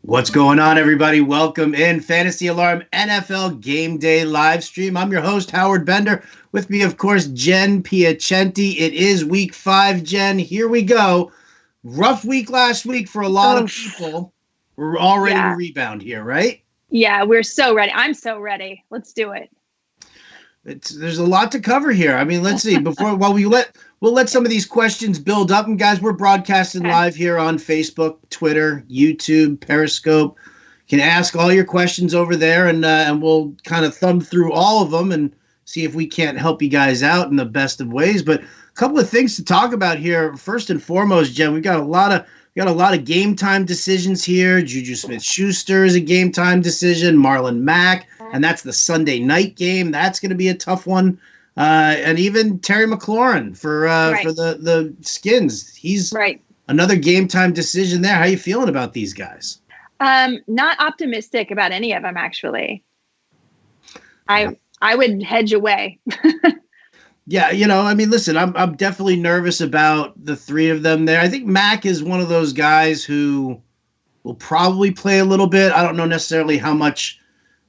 What's going on, everybody? Welcome in Fantasy Alarm NFL Game Day live stream. I'm your host, Howard Bender. With me, of course, Jen Piacenti. It is week 5, Jen. Here we go. Rough week last week for a lot of people. We're all ready to rebound here, right? Yeah, we're so ready. I'm so ready. Let's do it. There's a lot to cover here. I mean, let's see. We'll let some of these questions build up. And guys, we're broadcasting live here on Facebook, Twitter, YouTube, Periscope. You can ask all your questions over there, and we'll kind of thumb through all of them and see if we can't help you guys out in the best of ways. But a couple of things to talk about here. First and foremost, Jen, we've got a lot of game time decisions here. Juju Smith-Schuster is a game time decision. Marlon Mack, and that's the Sunday night game. That's going to be a tough one. And even Terry McLaurin for the Skins. He's another game time decision there. How you feeling about these guys? Not optimistic about any of them, actually. I would hedge away. Yeah, I mean, listen, I'm definitely nervous about the three of them there. I think Mac is one of those guys who will probably play a little bit. I don't know necessarily how much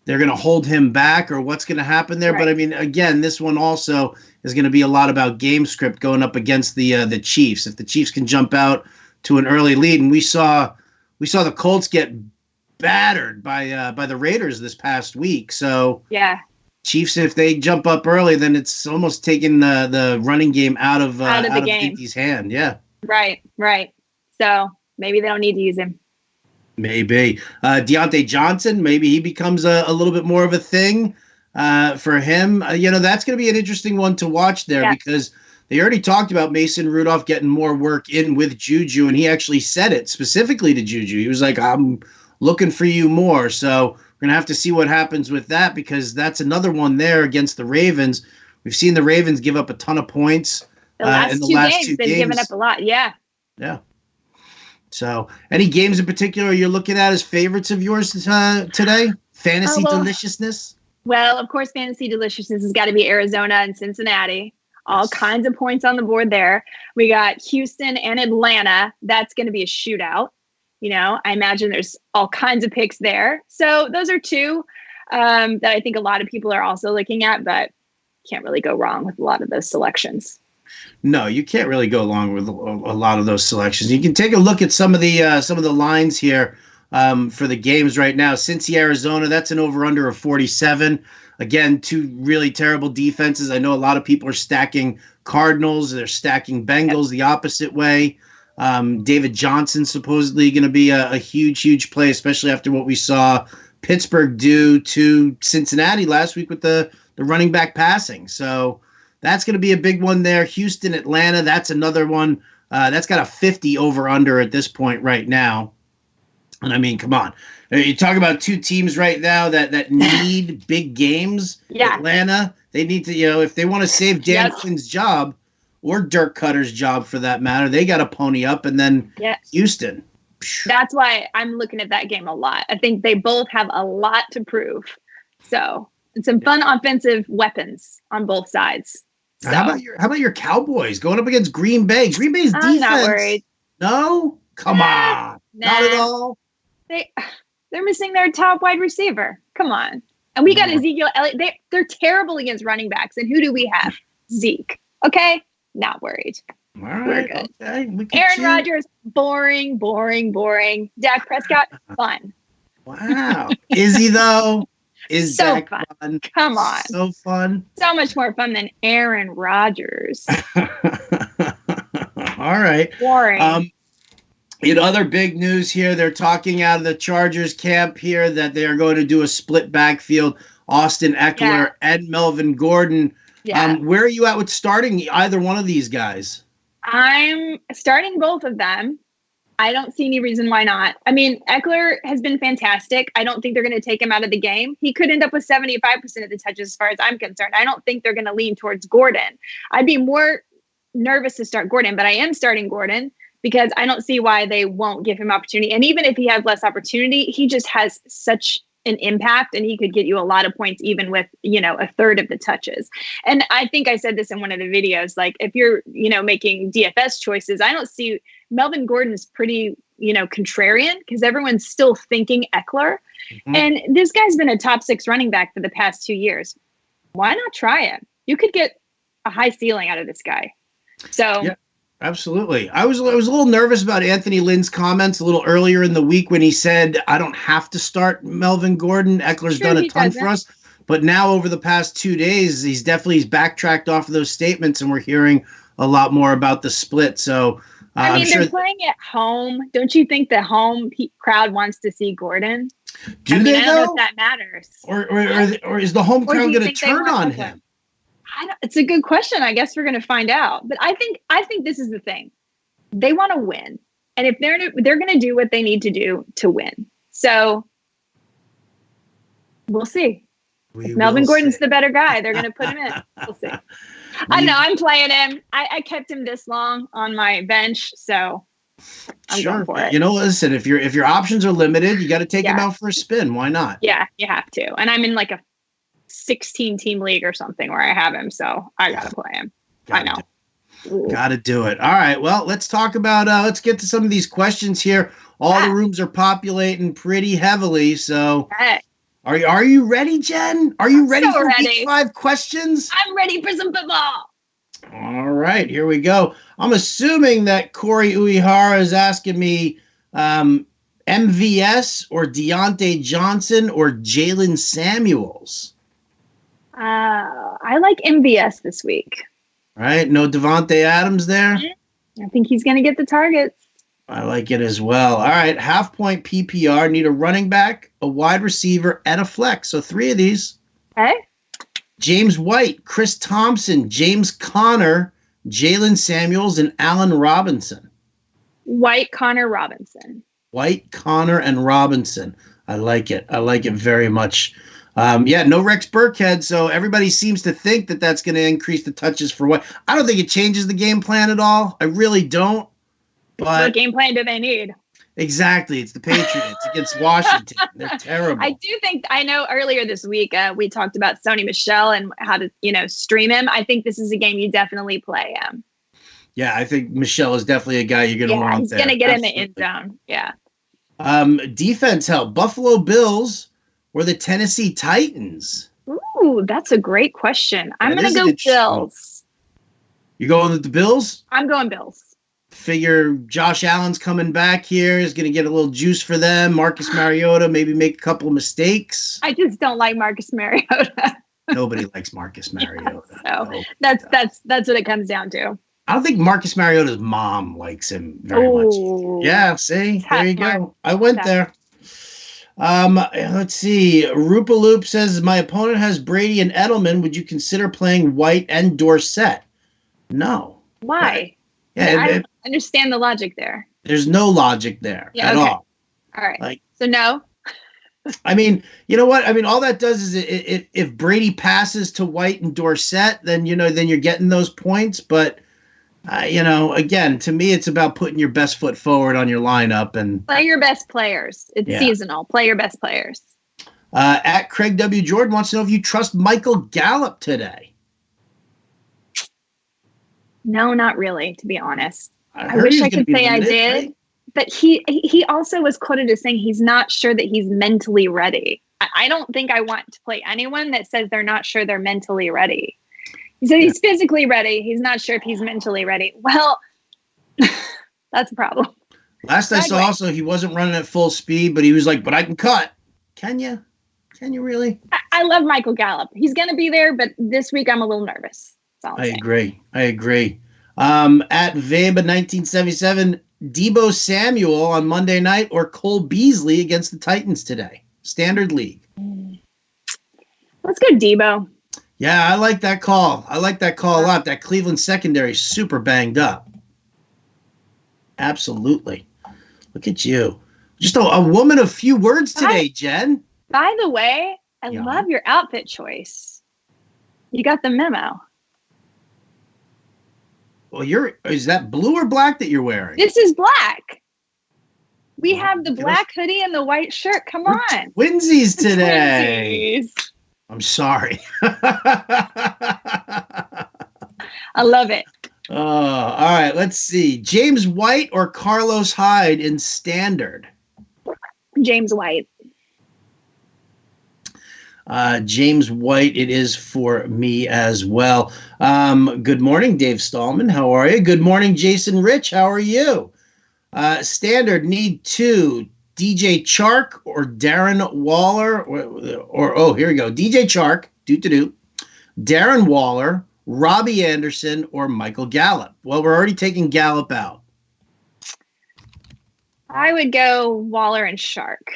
they're going to hold him back or what's going to happen there. Right. But, I mean, again, this one also is going to be a lot about game script going up against the Chiefs. If the Chiefs can jump out to an early lead, and we saw the Colts get battered by the Raiders this past week. So, yeah. Chiefs, if they jump up early, then it's almost taking the running game out of Indy's hand. Yeah. Right. So maybe they don't need to use him. Maybe. Deontay Johnson, maybe he becomes a little bit more of a thing for him. That's going to be an interesting one to watch there because they already talked about Mason Rudolph getting more work in with Juju, and he actually said it specifically to Juju. He was like, I'm looking for you more. So we're going to have to see what happens with that because that's another one there against the Ravens. We've seen the Ravens give up a ton of points in the last two games. They've given up a lot, yeah. Yeah. So any games in particular you're looking at as favorites of yours today? Fantasy deliciousness? Well, of course, fantasy deliciousness has got to be Arizona and Cincinnati. All kinds of points on the board there. We got Houston and Atlanta. That's going to be a shootout. I imagine there's all kinds of picks there. So those are two that I think a lot of people are also looking at, but can't really go wrong with a lot of those selections. No, you can't really go along with a lot of those selections. You can take a look at some of the lines here for the games right now. Cincy, Arizona, that's an over-under of 47. Again, two really terrible defenses. I know a lot of people are stacking Cardinals. They're stacking Bengals the opposite way. David Johnson supposedly going to be a huge play, especially after what we saw Pittsburgh do to Cincinnati last week with the running back passing. So that's going to be a big one there. Houston, Atlanta, that's another one. That's got a 50 over-under at this point right now. And, I mean, come on. You talk about two teams right now that need big games. Yeah. Atlanta, they need to, if they want to save Dan Quinn's job or Dirk Cutter's job for that matter, they got to pony up. And then Houston. That's why I'm looking at that game a lot. I think they both have a lot to prove. So, and some fun offensive weapons on both sides. So. How about your Cowboys going up against Green Bay? Green Bay's defense. I'm not worried. No? Come on. Not at all. They're missing their top wide receiver. Come on. And we got Ezekiel Elliott. They're terrible against running backs. And who do we have? Zeke. Okay? Not worried. All right. We're good. Okay. Aaron Rodgers, boring. Dak Prescott, fun. Wow. Is he, though? Is so Dak fun? Come on. So fun. So much more fun than Aaron Rodgers. All right. Boring. In other big news here, they're talking out of the Chargers camp here that they are going to do a split backfield, Austin Eckler and Melvin Gordon. Yeah. Where are you at with starting either one of these guys? I'm starting both of them. I don't see any reason why not. I mean, Eckler has been fantastic. I don't think they're going to take him out of the game. He could end up with 75% of the touches as far as I'm concerned. I don't think they're going to lean towards Gordon. I'd be more nervous to start Gordon, but I am starting Gordon because I don't see why they won't give him opportunity. And even if he has less opportunity, he just has such an impact and he could get you a lot of points even with, a third of the touches. And I think I said this in one of the videos, like if you're, making DFS choices, I don't see Melvin Gordon is pretty, contrarian because everyone's still thinking Eckler. Mm-hmm. And this guy's been a top 6 running back for the past 2 years. Why not try it? You could get a high ceiling out of this guy. So yeah, absolutely. I was a little nervous about Anthony Lynn's comments a little earlier in the week when he said, I don't have to start Melvin Gordon. Eckler's done a ton for us. But now over the past 2 days, he's backtracked off of those statements, and we're hearing a lot more about the split. So they're playing at home. Don't you think the home crowd wants to see Gordon? I don't know if that matters. Or is the home crowd going to turn on him? It's a good question. I guess we're going to find out. But I think this is the thing. They want to win, and if they're going to do what they need to do to win. So we'll see. If Melvin Gordon's the better guy, they're going to put him in. We'll see. I know I'm playing him. I kept him this long on my bench, so I'm going for it. Listen, if your options are limited, you got to take him out for a spin. Why not? Yeah, you have to. And I'm in like a 16-team league or something where I have him, so I got to play him. I know. Got to do it. All right. Well, let's talk about. Let's get to some of these questions here. All the rooms are populating pretty heavily, so. Okay. Are you ready, Jen? Are you ready for ready. Week 5 questions? I'm ready for some football. All right, here we go. I'm assuming that Corey Uehara is asking me MVS or Deontay Johnson or Jalen Samuels. I like MVS this week. All right, no Devontae Adams there? I think he's going to get the targets. I like it as well. All right, half-point PPR. Need a running back, a wide receiver, and a flex. So 3 of these. Okay. James White, Chris Thompson, James Conner, Jalen Samuels, and Allen Robinson. White, Conner, Robinson. White, Conner, and Robinson. I like it. I like it very much. No Rex Burkhead, so everybody seems to think that that's going to increase the touches for White. I don't think it changes the game plan at all. I really don't. But what game plan do they need? Exactly. It's the Patriots against Washington. They're terrible. I know earlier this week we talked about Sony Michel and how to, stream him. I think this is a game you definitely play him. Yeah, I think Michel is definitely a guy you're going to want he's there. He's going to get in the end zone. Yeah. Defense help. Buffalo Bills or the Tennessee Titans? Ooh, that's a great question. I'm going to go Bills. You going with the Bills? I'm going Bills. Figure Josh Allen's coming back here, is going to get a little juice for them. Marcus Mariota maybe make a couple of mistakes. I just don't like Marcus Mariota. Nobody likes Marcus Mariota. So that's what it comes down to. I don't think Marcus Mariota's mom likes him very much. Yeah, see? There you go. I went there. Let's see. Rupaloop says, my opponent has Brady and Edelman. Would you consider playing White and Dorsett? No. Why? Right. Yeah, I don't understand the logic there. There's no logic there at all. All right. So no. I mean, you know what? I mean, all that does is if Brady passes to White and Dorsett, then you're getting those points. But again, to me, it's about putting your best foot forward on your lineup and play your best players. It's seasonal. Play your best players. At Craig W. Jordan wants to know if you trust Michael Gallup today. No, not really, to be honest. I wish I could say I did, right? But he also was quoted as saying he's not sure that he's mentally ready. I don't think I want to play anyone that says they're not sure they're mentally ready. He said he's physically ready. He's not sure if he's mentally ready. Well, that's a problem. Last I saw also, he wasn't running at full speed, but he was like, but I can cut. Can you? Can you really? I love Michael Gallup. He's going to be there, but this week I'm a little nervous. I agree. At Veba 1977, Deebo Samuel on Monday night or Cole Beasley against the Titans today? Standard league. Let's go Deebo. Yeah, I like that call. A lot. That Cleveland secondary is super banged up. Absolutely. Look at you. Just a woman of few words today, Jen. By the way, I love your outfit choice. You got the memo. Well, is that blue or black that you're wearing? This is black. We have the black hoodie and the white shirt. Come on. Twinsies today. Twinsies. I'm sorry. I love it. All right, let's see. James White or Carlos Hyde in standard? James White. James White, it is for me as well. Good morning, Dave Stallman. How are you? Good morning, Jason Rich. How are you? Standard need two. DJ Chark or Darren Waller, or here we go. DJ Chark, Darren Waller, Robbie Anderson, or Michael Gallup. Well, we're already taking Gallup out. I would go Waller and Shark.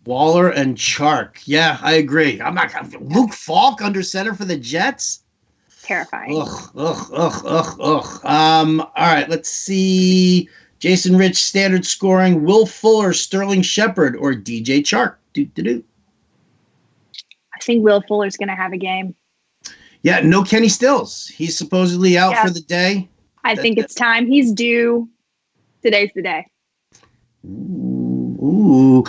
Waller and Chark. Yeah, I agree. I'm not Luke Falk under center for the Jets. Terrifying. Ugh. All right, let's see. Jason Rich, standard scoring. Will Fuller, Sterling Shepard, or DJ Chark. I think Will Fuller's going to have a game. Yeah, no Kenny Stills. He's supposedly out for the day. I think it's time. He's due. Today's the day. Ooh.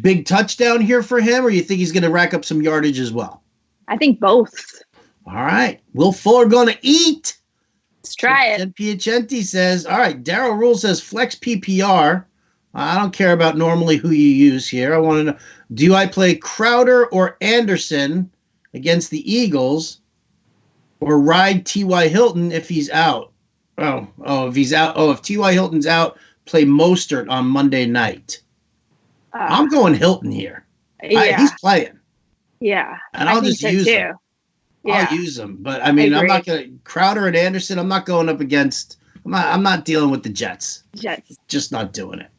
Big touchdown here for him, or you think he's going to rack up some yardage as well? I think both. All right. Will Fuller going to eat? Let's try it. Jen Piacenti says, all right, Daryl Rule says flex PPR. I don't care about normally who you use here. I want to know, do I play Crowder or Anderson against the Eagles, or ride T.Y. Hilton if he's out? If he's out. If T.Y. Hilton's out, play Mostert on Monday night. I'm going Hilton here. Yeah. He's playing. Yeah. And I'll just use him. Yeah. I'll use them. But I mean, I'm not going to Crowder and Anderson. I'm not going up against. I'm not dealing with the Jets. Just not doing it.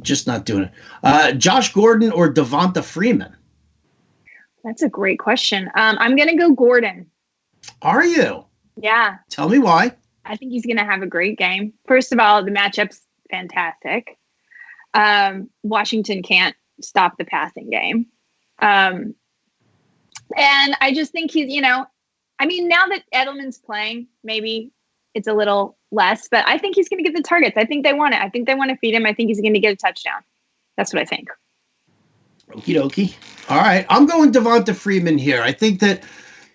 Josh Gordon or Devonta Freeman? That's a great question. I'm going to go Gordon. Are you? Yeah. Tell me why. I think he's going to have a great game. First of all, the matchup's fantastic. Washington can't stop the passing game. And I just think he's, now that Edelman's playing, maybe it's a little less, but I think he's going to get the targets. I think they want it. I think they want to feed him. I think he's going to get a touchdown. That's what I think. Okie dokie. All right. I'm going Devonta Freeman here. I think that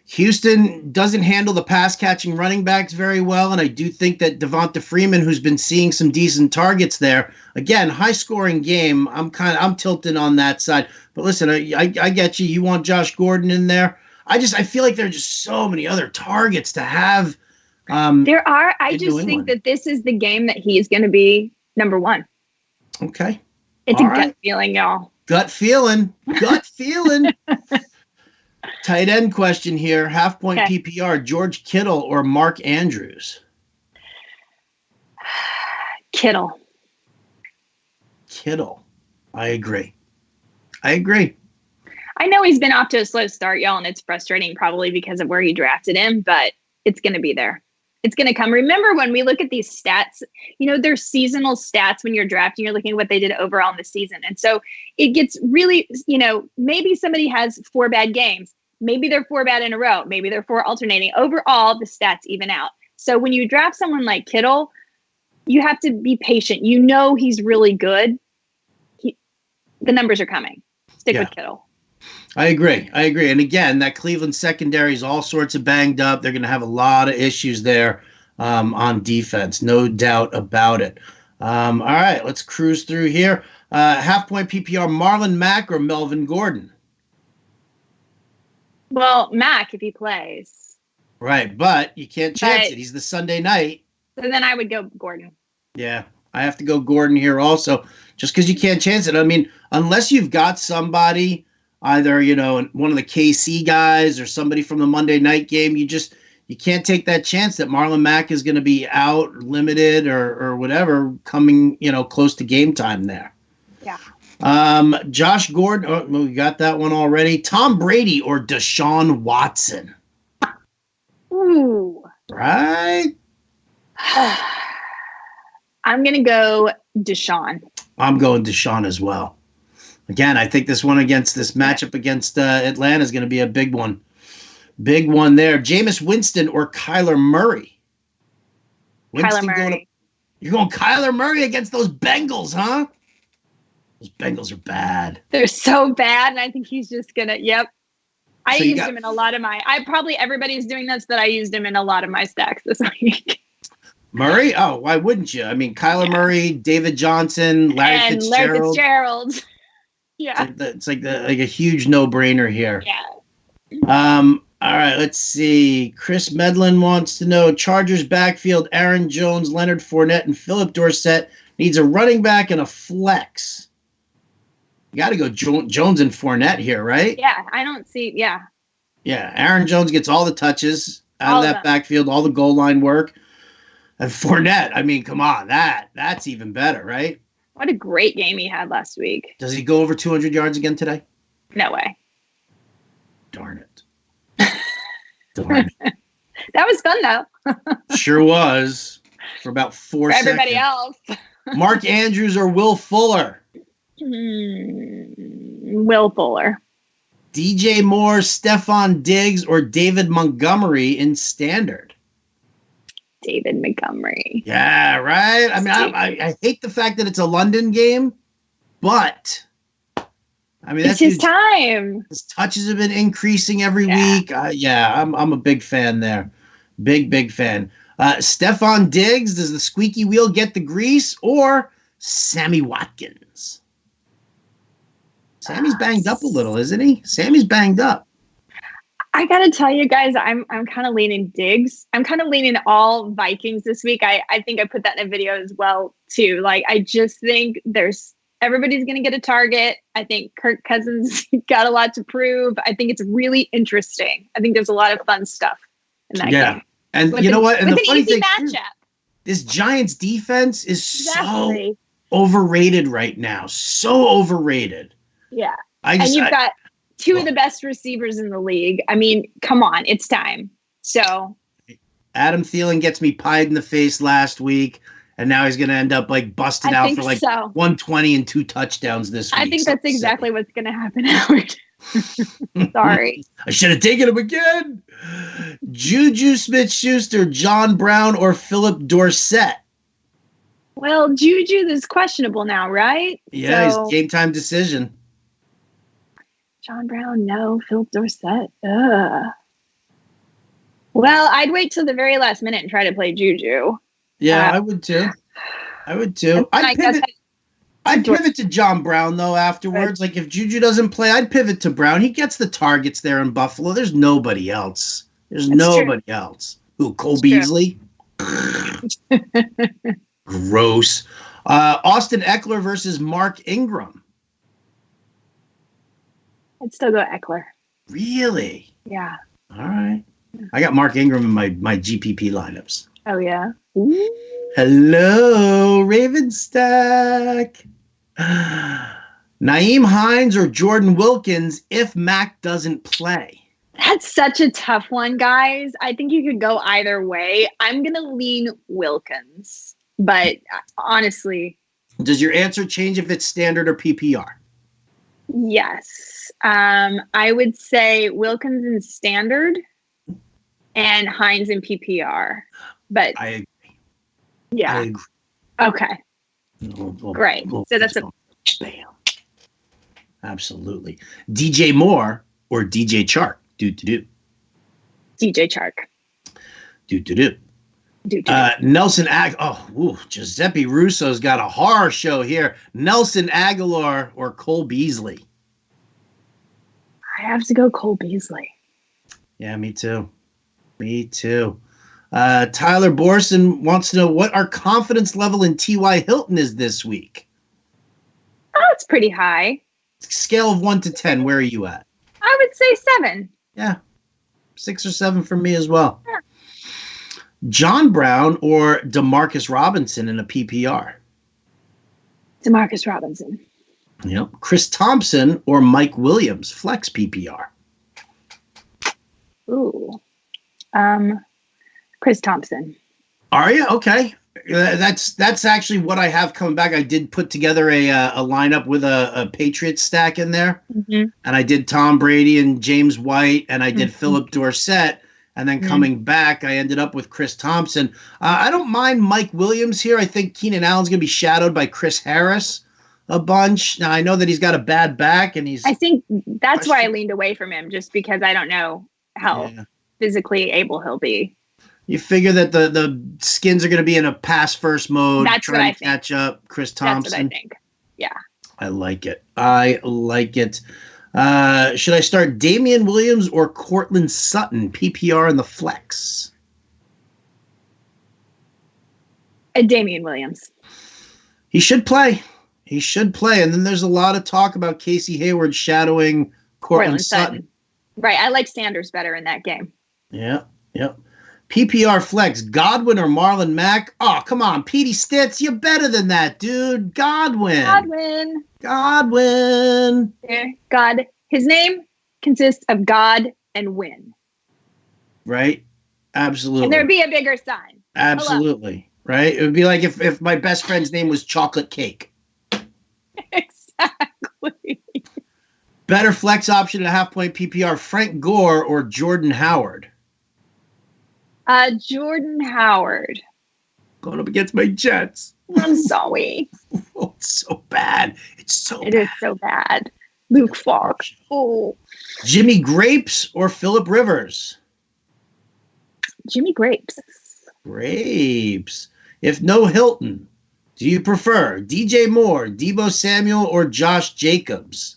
Houston doesn't handle the pass catching running backs very well. And I do think that Devonta Freeman, who's been seeing some decent targets there, again, high scoring game. I'm tilting on that side, but listen, I get you. You want Josh Gordon in there. I feel like there are just so many other targets to have. There are. I just think that this is the game that he's going to be number one. Okay. It's gut feeling, y'all. Gut feeling. Tight end question here. Half point PPR, George Kittle or Mark Andrews? Kittle. I agree. I know he's been off to a slow start, y'all, and it's frustrating probably because of where he drafted him, but it's going to be there. It's going to come. Remember when we look at these stats, there's seasonal stats when you're drafting, you're looking at what they did overall in the season. And so it gets really, maybe somebody has 4 bad games. Maybe they're 4 bad in a row. Maybe they're 4 alternating. Overall, the stats even out. So when you draft someone like Kittle, you have to be patient. He's really good. The numbers are coming. Stick with Kittle. I agree. And again, that Cleveland secondary is all sorts of banged up. They're going to have a lot of issues there on defense. No doubt about it. All right, let's cruise through here. Half point PPR, Marlon Mack or Melvin Gordon? Well, Mack, if he plays. Right, but you can't chance it. He's the Sunday night. So then I would go Gordon. Yeah, I have to go Gordon here also, just because you can't chance it. I mean, unless you've got somebody, either, one of the KC guys or somebody from the Monday night game, you can't take that chance that Marlon Mack is going to be out, limited, or whatever coming, close to game time there. Yeah. Josh Gordon, we got that one already. Tom Brady or Deshaun Watson? Ooh. Right? I'm going to go Deshaun. I'm going Deshaun as well. Again, I think this matchup against Atlanta is going to be a big one. Big one there. Jameis Winston or Kyler Murray? Kyler Murray. You're going Kyler Murray against those Bengals, huh? Those Bengals are bad. They're so bad, and I think he's just going to, I used him in a lot of everybody's doing this, but I used him in a lot of my stacks this week. Murray? Oh, why wouldn't you? I mean, Kyler Murray, David Johnson, Larry Fitzgerald. Yeah. It's like a huge no-brainer here. Yeah. All right, let's see. Chris Medlin wants to know, Chargers backfield, Aaron Jones, Leonard Fournette, and Philip Dorsett needs a running back and a flex. You got to go Jones and Fournette here, right? Yeah, I don't see. Yeah. Yeah, Aaron Jones gets all the touches out of that backfield, all the goal line work. And Fournette, I mean, come on, that's even better, right? What a great game he had last week. Does he go over 200 yards again today? No way. Darn it. Darn it. That was fun, though. Sure was. For about 4 seconds. Everybody else. Mark Andrews or Will Fuller? Will Fuller. DJ Moore, Stephon Diggs, or David Montgomery in standard? David Montgomery. Yeah, right? I mean, I hate the fact that it's a London game, but I mean, it's his time. His touches have been increasing every week. I'm a big fan there. Big fan. Stephon Diggs, does the squeaky wheel get the grease, or Sammy Watkins? Sammy's banged up a little, isn't he? Sammy's banged up. I gotta tell you guys, I'm kind of leaning Diggs. I'm kind of leaning all Vikings this week. I think I put that in a video as well too. Like, I just think everybody's gonna get a target. I think Kirk Cousins got a lot to prove. I think it's really interesting. I think there's a lot of fun stuff in that game. And you know what? And the funny thing, matchup. This Giants defense is so overrated right now. So overrated. Yeah. And you've got two of the best receivers in the league. I mean, come on, it's time. So Adam Thielen gets me pied in the face last week, and now he's going to end up like busted out for like 120 and 2 touchdowns this week. I think that's exactly what's going to happen, Howard. Sorry. I should have taken him again. Juju Smith-Schuster, John Brown, or Philip Dorsett? Well, Juju is questionable now, right? Yeah, he's a game time decision. John Brown, no. Philip Dorsett, Well, I'd wait till the very last minute and try to play Juju. Yeah, I would too. I'd pivot to John Brown, though, afterwards. Like, if Juju doesn't play, I'd pivot to Brown. He gets the targets there in Buffalo. There's nobody else. Else. Who, Cole Beasley? Gross. Austin Eckler versus Mark Ingram. I'd still go Eckler. Really? Yeah. All right. I got Mark Ingram in my GPP lineups. Oh, yeah? Ooh. Hello, Ravenstack. Naeem Hines or Jordan Wilkins if Mac doesn't play? That's such a tough one, guys. I think you could go either way. I'm going to lean Wilkins, but honestly. Does your answer change if it's standard or PPR? Yes. I would say Wilkins in standard and Hines in PPR. But I agree. Yeah. I agree. Okay. Great. So that's a bam. Absolutely. DJ Moore or DJ Chark? Do. DJ Chark. Do. Nelson Giuseppe Russo's got a horror show here. Nelson Aguilar or Cole Beasley? I have to go Cole Beasley. Yeah, me too. Tyler Borson wants to know what our confidence level in T.Y. Hilton is this week. Oh, it's pretty high. Scale of 1 to 10, where are you at? I would say 7. Yeah, 6 or 7 for me as well. Yeah. John Brown or Demarcus Robinson in a PPR? Demarcus Robinson. Yep. Chris Thompson or Mike Williams, flex PPR? Ooh. Chris Thompson. Are you? Okay. That's actually what I have coming back. I did put together a lineup with a Patriots stack in there. Mm-hmm. And I did Tom Brady and James White, and I did Philip Dorsett. And then coming back, I ended up with Chris Thompson. I don't mind Mike Williams here. I think Keenan Allen's going to be shadowed by Chris Harris. a bunch. Now I know that he's got a bad back, and I think that's why I leaned away from him, just because I don't know how physically able he'll be. You figure that the Skins are going to be in a pass first mode, trying to catch up. Chris Thompson. That's what I think. Yeah. I like it. Should I start Damian Williams or Cortland Sutton, PPR in the flex? Damian Williams. He should play. And then there's a lot of talk about Casey Hayward shadowing Cortland Sutton. Right. I like Sanders better in that game. Yeah. PPR flex, Godwin or Marlon Mack? Oh, come on, Petey Stitz, you're better than that, dude. Godwin. Yeah, God. His name consists of God and win. Right? Absolutely. And there'd be a bigger sign. Absolutely. Hello. Right? It would be like if my best friend's name was Chocolate Cake. Exactly. Better flex option at half-point PPR, Frank Gore or Jordan Howard? Jordan Howard. Going up against my Jets. I'm sorry. Oh, it's so bad. It is so bad. Luke Falk. Oh. Jimmy Grapes or Phillip Rivers? Jimmy Grapes. If no Hilton, do you prefer DJ Moore, Deebo Samuel, or Josh Jacobs?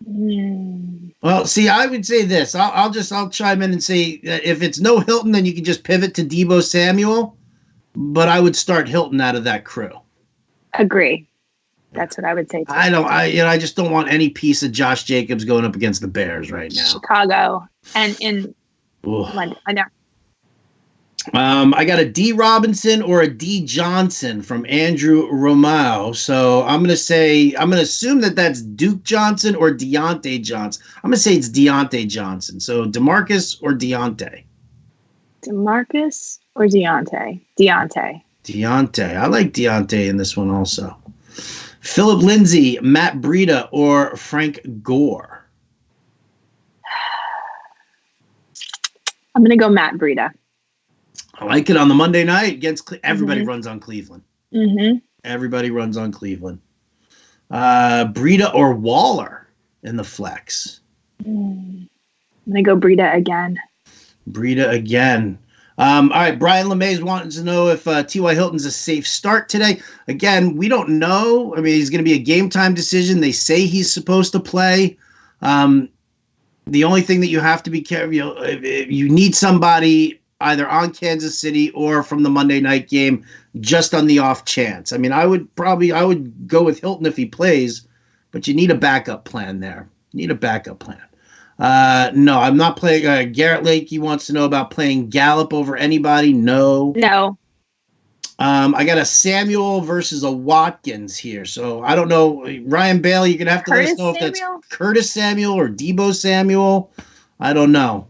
Well, see, I would say this. I'll chime in and say that if it's no Hilton, then you can just pivot to Deebo Samuel. But I would start Hilton out of that crew. Agree. That's what I would say too. I just don't want any piece of Josh Jacobs going up against the Bears right now. Chicago and in London. I know. I got a D Robinson or a D Johnson from Andrew Romao. So I'm going to assume that that's Duke Johnson or Deontay Johnson. I'm going to say it's Deontay Johnson. So DeMarcus or Deontay? DeMarcus or Deontay? Deontay. I like Deontay in this one also. Philip Lindsay, Matt Breida, or Frank Gore? I'm going to go Matt Breida. I like it on the Monday night against everybody runs on Cleveland. Mm-hmm. Everybody runs on Cleveland. Breida or Waller in the flex? I'm going to go Breida again. All right, Brian LeMay's wanting to know if T.Y. Hilton's a safe start today. Again, we don't know. I mean, he's going to be a game time decision. They say he's supposed to play. The only thing that you have to be careful, you need somebody either on Kansas City or from the Monday night game, just on the off chance. I mean, I would go with Hilton if he plays, but you need a backup plan there. No, I'm not playing. Garrett Lakey wants to know about playing Gallup over anybody. No. I got a Samuel versus a Watkins here. So I don't know. Ryan Bailey, you're going to have to let us know if that's Curtis Samuel or Deebo Samuel. I don't know.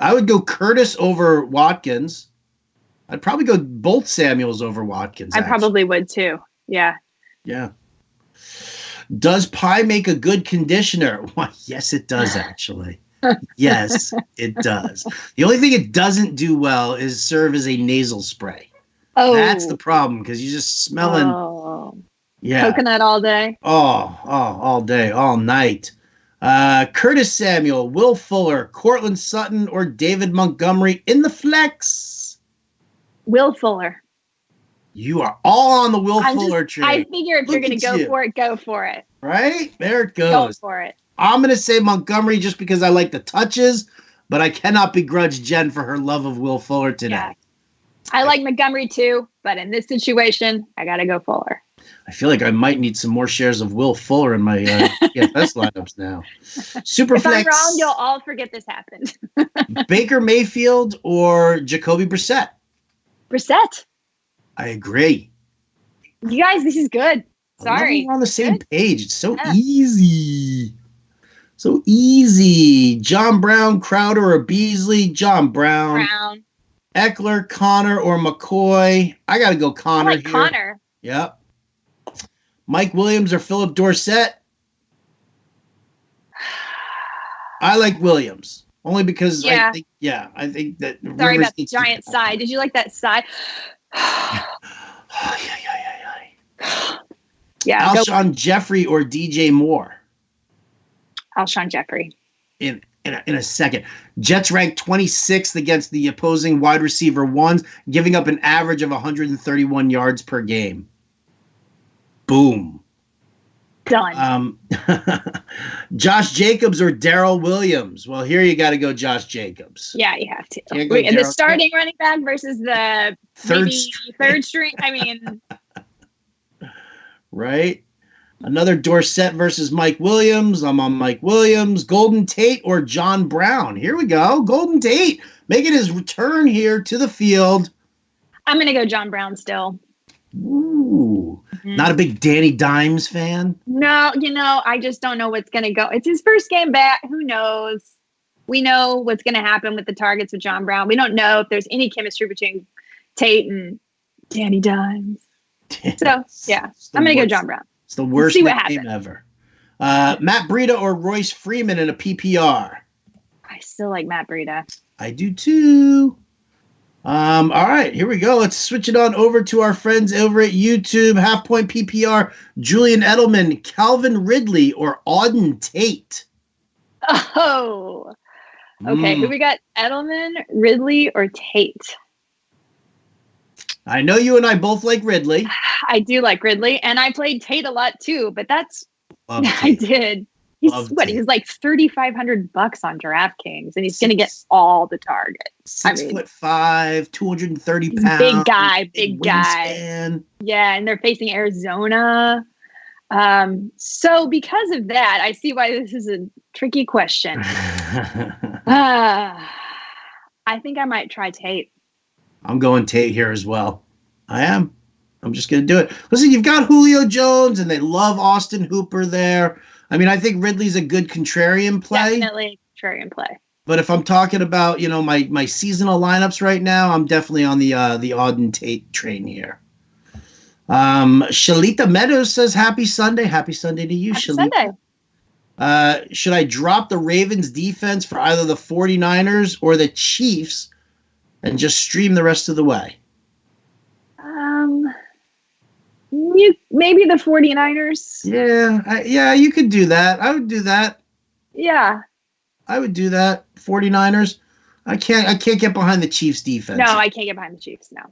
I would go Curtis over Watkins. I'd probably go both Samuels over Watkins. I probably would too. Yeah. Does pie make a good conditioner? Why, yes, it does, actually. Yes, it does. The only thing it doesn't do well is serve as a nasal spray. Oh. That's the problem, because you're just smelling. Oh. Yeah. Coconut all day. All day, all night. Curtis Samuel, Will Fuller, Cortland Sutton, or David Montgomery in the flex? Will Fuller. You are all on the Will Fuller train. I figure if you're going to go for it, go for it. Right? There it goes. Go for it. I'm going to say Montgomery just because I like the touches, but I cannot begrudge Jen for her love of Will Fuller today. Yeah. I like Montgomery too, but in this situation, I got to go Fuller. I feel like I might need some more shares of Will Fuller in my DFS lineups now. Superflex. If I'm wrong, you'll all forget this happened. Baker Mayfield or Jacoby Brissett? Brissett. I agree. You guys, this is good. Sorry. We're on the same page. It's so easy. So easy. John Brown, Crowder, or Beasley? John Brown. Eckler, Connor, or McCoy? I got to go Connor here. Connor. Yep. Mike Williams or Philip Dorsett? I like Williams. Only because I think that. Sorry about the giant sigh. Did you like that sigh? Yeah, Alshon Jeffrey or DJ Moore? Alshon Jeffrey. In a second. Jets ranked 26th against the opposing wide receiver ones, giving up an average of 131 yards per game. Boom. Done. Josh Jacobs or Darrell Williams? Well, here you got to go Josh Jacobs. Yeah, you have to. The the starting running back versus the third string. I mean, right? Another Dorsett versus Mike Williams. I'm on Mike Williams. Golden Tate or John Brown? Here we go. Golden Tate making his return here to the field. I'm going to go John Brown still. Ooh. Mm-hmm. Not a big Danny Dimes fan? No, I just don't know what's going to go. It's his first game back. Who knows? We know what's going to happen with the targets with John Brown. We don't know if there's any chemistry between Tate and Danny Dimes. So, yeah, I'm going to go John Brown. It's the worst game ever. Matt Breida or Royce Freeman in a PPR? I still like Matt Breida. I do too. All right, here we go. Let's switch it on over to our friends over at YouTube. Half point PPR, Julian Edelman, Calvin Ridley, or Auden Tate? Oh, okay. Who we got? Edelman, Ridley, or Tate? I know you and I both like Ridley. I do like Ridley, and I played Tate a lot too, but I did. He's like $3,500 on DraftKings, and he's going to get all the targets. 6'5", 230 pounds. Big guy. Yeah, and they're facing Arizona. So because of that, I see why this is a tricky question. I think I might try Tate. I'm going Tate here as well. I am. I'm just going to do it. Listen, you've got Julio Jones, and they love Austin Hooper there. I mean, I think Ridley's a good contrarian play. Definitely contrarian play. But if I'm talking about, my seasonal lineups right now, I'm definitely on the Auden Tate train here. Shalita Meadows says, Happy Sunday. Happy Sunday to you, Happy Shalita. Sunday. Should I drop the Ravens defense for either the 49ers or the Chiefs and just stream the rest of the way? Maybe the 49ers. Yeah, you could do that. I would do that. Yeah. I would do that. 49ers. I can't get behind the Chiefs defense. No, I can't get behind the Chiefs, no.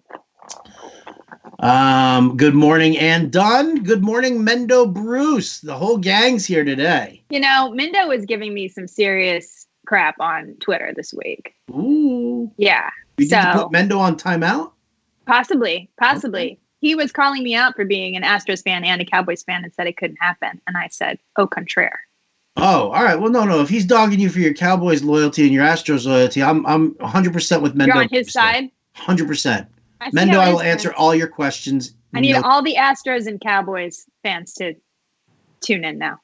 Good morning, Ann Dunn. Good morning, Mendo Bruce. The whole gang's here today. Mendo was giving me some serious crap on Twitter this week. Ooh. Yeah. You need to put Mendo on timeout? Possibly. Okay. He was calling me out for being an Astros fan and a Cowboys fan and said it couldn't happen. And I said, au contraire. Oh, all right. Well, no. If he's dogging you for your Cowboys loyalty and your Astros loyalty, I'm 100% with Mendo. You're on his side? 100%. Mendo, I will answer all your questions. I need all the Astros and Cowboys fans to tune in now.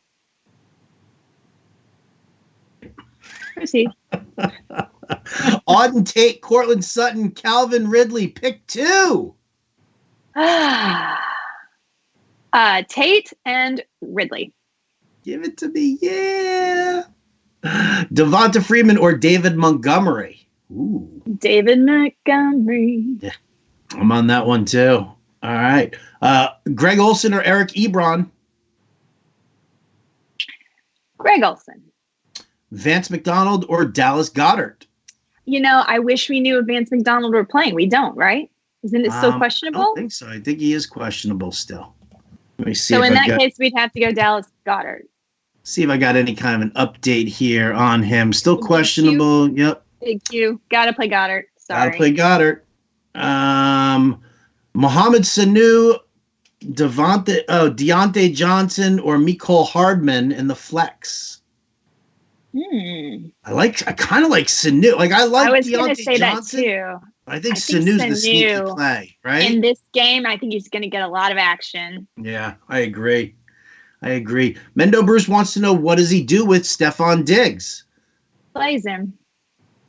Proceed. Auden Tate, Cortland Sutton, Calvin Ridley. Pick two. Tate and Ridley. Give it to me, yeah. Devonta Freeman or David Montgomery? Ooh. David Montgomery. Yeah, I'm on that one too. All right. Greg Olsen or Eric Ebron? Greg Olsen. Vance McDonald or Dallas Goedert? I wish we knew if Vance McDonald were playing. We don't, right? Isn't it still questionable? I don't think so. I think he is questionable still. Let me see. So in that case, we'd have to go Dallas Goedert. See if I got any kind of an update here on him. Still questionable. Yep. Thank you. Got to play Goddard. Sorry. Got to play Goddard. Mohamed Sanu, Deontay Johnson, or Mecole Hardman in the flex. I kind of like Sanu. I was going to say Johnson. That too. I think Sanu's the sneaky play, right? In this game, I think he's going to get a lot of action. Yeah, I agree. Mendo Bruce wants to know, what does he do with Stephon Diggs? Plays him.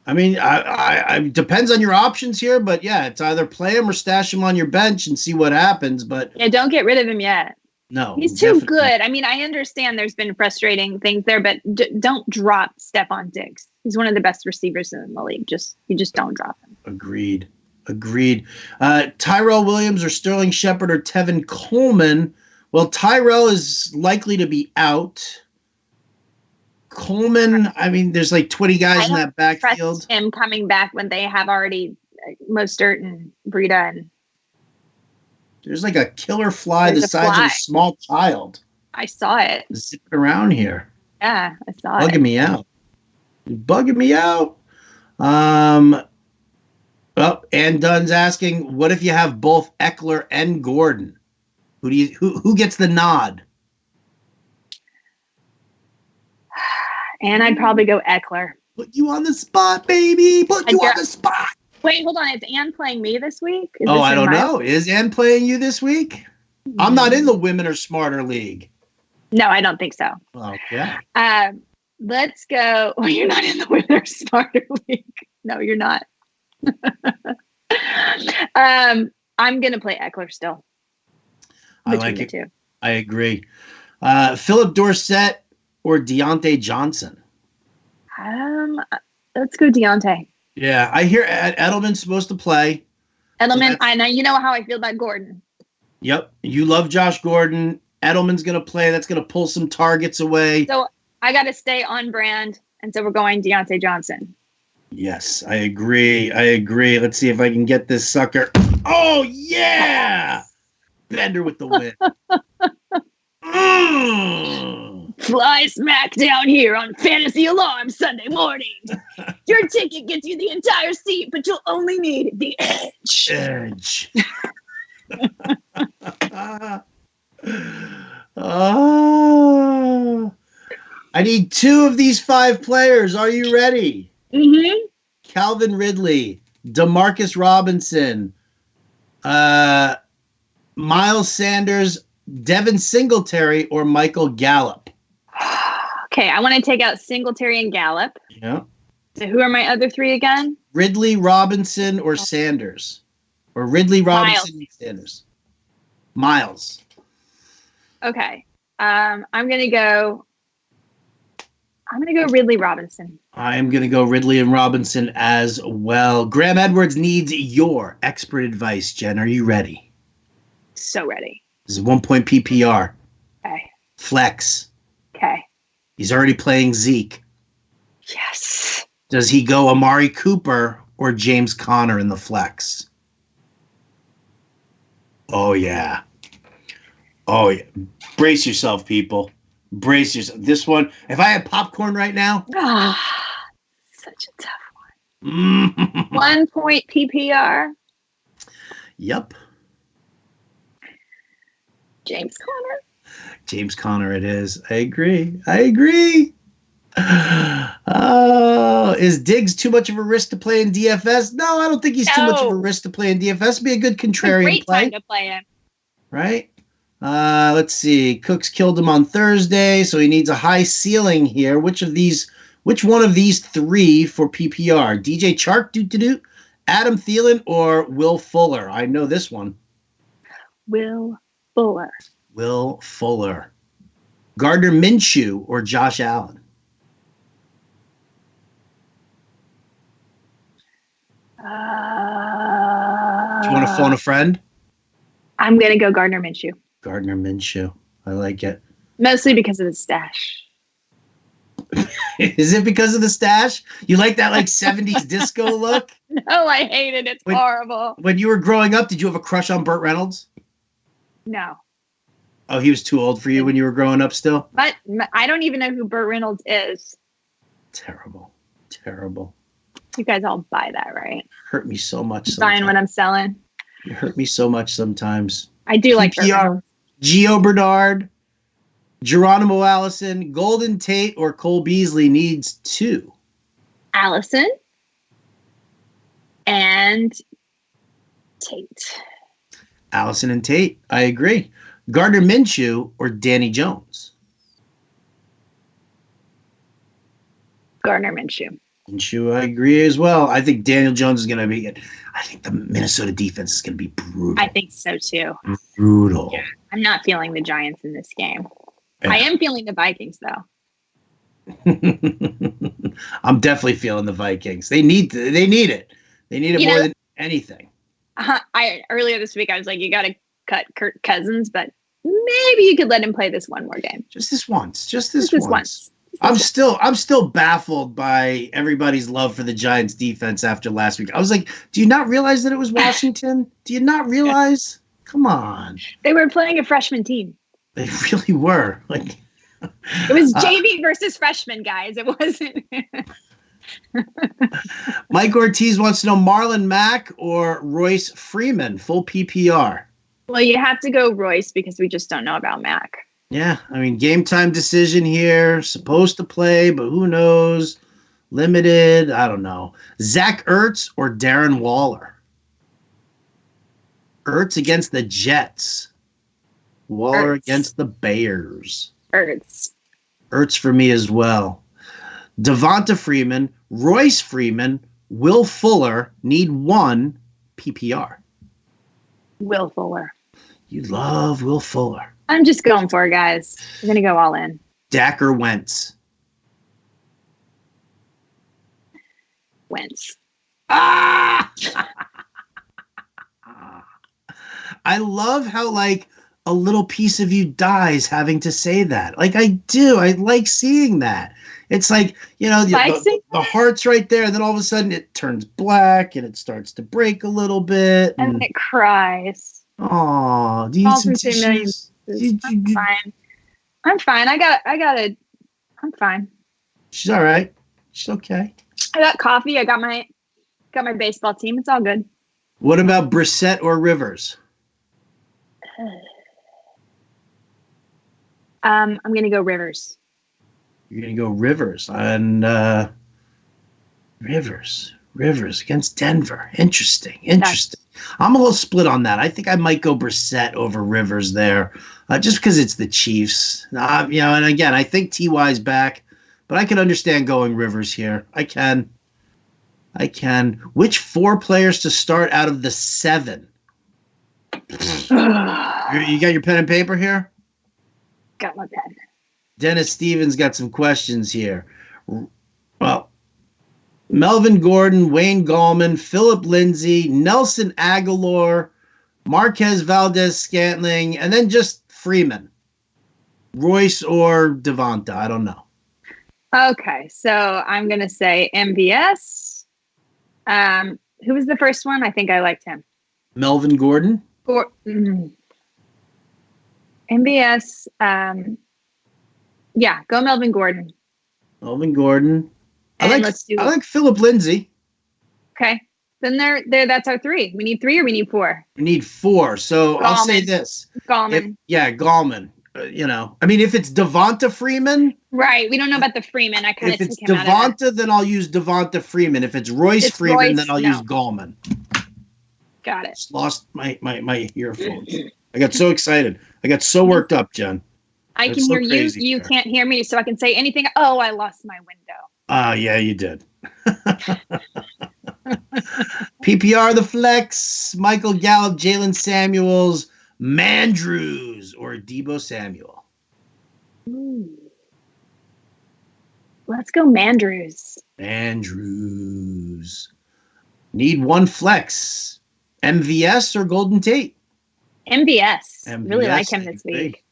I mean, I depends on your options here, but yeah, it's either play him or stash him on your bench and see what happens. But yeah, don't get rid of him yet. No, he's too good. I mean, I understand there's been frustrating things there, but don't drop Stephon Diggs. He's one of the best receivers in the league. You just don't drop him. Agreed. Tyrell Williams or Sterling Shepard or Tevin Coleman. Well, Tyrell is likely to be out. Coleman, I mean, there's like 20 guys in that backfield. Trust him coming back when they have already Mostert and Breida. And there's like a killer fly the size of a small child. I saw it. Zipping around here. Yeah, I saw it. Bugging me out. Bugging me out. Well, Ann Dunn's asking, what if you have both Eckler and Gordon? Who gets the nod? And I'd probably go Eckler. Put you on the spot, baby. Put you on the spot. Wait, hold on. Is Ann playing me this week? I don't know. Is Ann playing you this week? I'm not in the Women Are Smarter League. No, I don't think so. Okay. Let's go. Well, you're not in the Women Are Smarter League. No, you're not. I'm going to play Eckler still. I like it. Too. I agree. Philip Dorsett or Deontay Johnson? Let's go Deontay. Yeah, I hear Edelman's supposed to play. Edelman, I know you know how I feel about Gordon. Yep, you love Josh Gordon. Edelman's going to play. That's going to pull some targets away. So I got to stay on brand, and so we're going Deontay Johnson. Yes, I agree. Let's see if I can get this sucker. Oh, yeah! Bender with the win. Fly smack down here on Fantasy Alarm Sunday morning. Your ticket gets you the entire seat, but you'll only need the edge. I need 2 of these 5 players. Are you ready? Mm-hmm. Calvin Ridley, Demarcus Robinson, Miles Sanders, Devin Singletary, or Michael Gallup? Okay, I want to take out Singletary and Gallup. Yeah. So who are my other 3 again? Ridley, Robinson, or Sanders? Or Ridley, Robinson, and Sanders? Miles. Okay. I'm gonna go Ridley Robinson. I am gonna go Ridley and Robinson as well. Graham Edwards needs your expert advice. Jen, are you ready? So ready. This is 1-point PPR. Okay. Flex. Okay. He's already playing Zeke. Yes. Does he go Amari Cooper or James Conner in the flex? Oh, yeah. Oh, yeah. Brace yourself, people. Brace yourself. This one, if I had popcorn right now. Such a tough one. 1-point PPR. Yep. James Conner. James Conner it is. I agree. Is Diggs too much of a risk to play in DFS? No, I don't think he's too much of a risk to play in DFS. Be a good contrarian great play. Time to play him. Right? Let's see. Cooks killed him on Thursday, so he needs a high ceiling here. Which one of these 3 for PPR? DJ Chark, Adam Thielen, or Will Fuller? I know this one. Will Fuller. Gardner Minshew or Josh Allen? Do you want to phone a friend? I'm going to go Gardner Minshew. I like it. Mostly because of the stash. Is it because of the stash? You like that 70s disco look? No, I hate it. It's horrible. When you were growing up, did you have a crush on Burt Reynolds? No. Oh, he was too old for you when you were growing up still? But I don't even know who Burt Reynolds is. Terrible. You guys all buy that, right? Hurt me so much sometimes. Buying what I'm selling. You hurt me so much sometimes. I do like Burt Reynolds. Gio Bernard, Geronimo Allison, Golden Tate, or Cole Beasley needs 2. Allison and Tate. Allison and Tate. I agree. Gardner Minshew or Danny Jones? Gardner Minshew. I agree as well. I think Daniel Jones is going to be. I think the Minnesota defense is going to be brutal. I think so too. Brutal. Yeah. I'm not feeling the Giants in this game. Yeah. I am feeling the Vikings though. I'm definitely feeling the Vikings. They need it. They need it more than anything. Earlier this week I was like, you got to cut Kirk Cousins, but maybe you could let him play this one more game. Just this once. Just this Just once. I'm still baffled by everybody's love for the Giants defense after last week. I was like, do you not realize that it was Washington? Do you not realize? Come on. They were playing a freshman team. They really were. Like, it was JV versus freshman, guys. It wasn't. Mike Ortiz wants to know Marlon Mack or Royce Freeman, full PPR. Well, you have to go Royce because we just don't know about Mack. Yeah, I mean, game time decision here. Supposed to play, but who knows? Limited. I don't know. Zach Ertz or Darren Waller? Ertz against the Jets. Waller against the Bears. Ertz for me as well. Devonta Freeman, Royce Freeman, Will Fuller need one PPR. Will Fuller. You love Will Fuller. I'm just going for it, guys. I'm going to go all in. Dak or Wentz? Wentz. Ah! I love how, like, a little piece of you dies having to say that. Like, I do. I like seeing that. It's like, the heart's right there, and then all of a sudden it turns black, and it starts to break a little bit. And then it cries. Oh, do you need some tissues? I'm fine. I'm fine. I'm fine. She's all right. She's okay. I got coffee. I got my baseball team. It's all good. What about Brissett or Rivers? I'm gonna go Rivers. You're gonna go Rivers and Rivers against Denver. Interesting. I'm a little split on that. I think I might go Brissett over Rivers there, just because it's the Chiefs. And again, I think T.Y.'s back, but I can understand going Rivers here. I can. Which 4 players to start out of the 7? You got your pen and paper here? Got my pen. Dennis Stevens got some questions here. Well, Melvin Gordon, Wayne Gallman, Philip Lindsay, Nelson Aguilar, Marquez Valdez-Scantling, and then just Freeman. Royce or Devonta, I don't know. Okay, so I'm going to say MVS. Who was the first one? I think I liked him. Melvin Gordon? MVS. Yeah, go Melvin Gordon. Melvin Gordon. I let's like Philip Lindsay. Okay. Then there. That's our 3. We need 3 or we need 4? We need 4. So Gallman. I'll say this. Gallman. Gallman. If it's Devonta Freeman. Right. We don't know about the Freeman. I kind of If it's Devonta, then I'll use Devonta Freeman. If it's Royce Freeman, then I'll use Gallman. Got it. Just lost my earphones. I got so excited. I got so worked up, Jen. I can hear you. You can't hear me, so I can say anything. Oh, I lost my window. Yeah, you did. PPR the flex. Michael Gallup, Jalen Samuels, Mandrews, or Deebo Samuel. Ooh. Let's go Mandrews. Need 1 flex. MVS or Golden Tate? MVS. Really like him this week.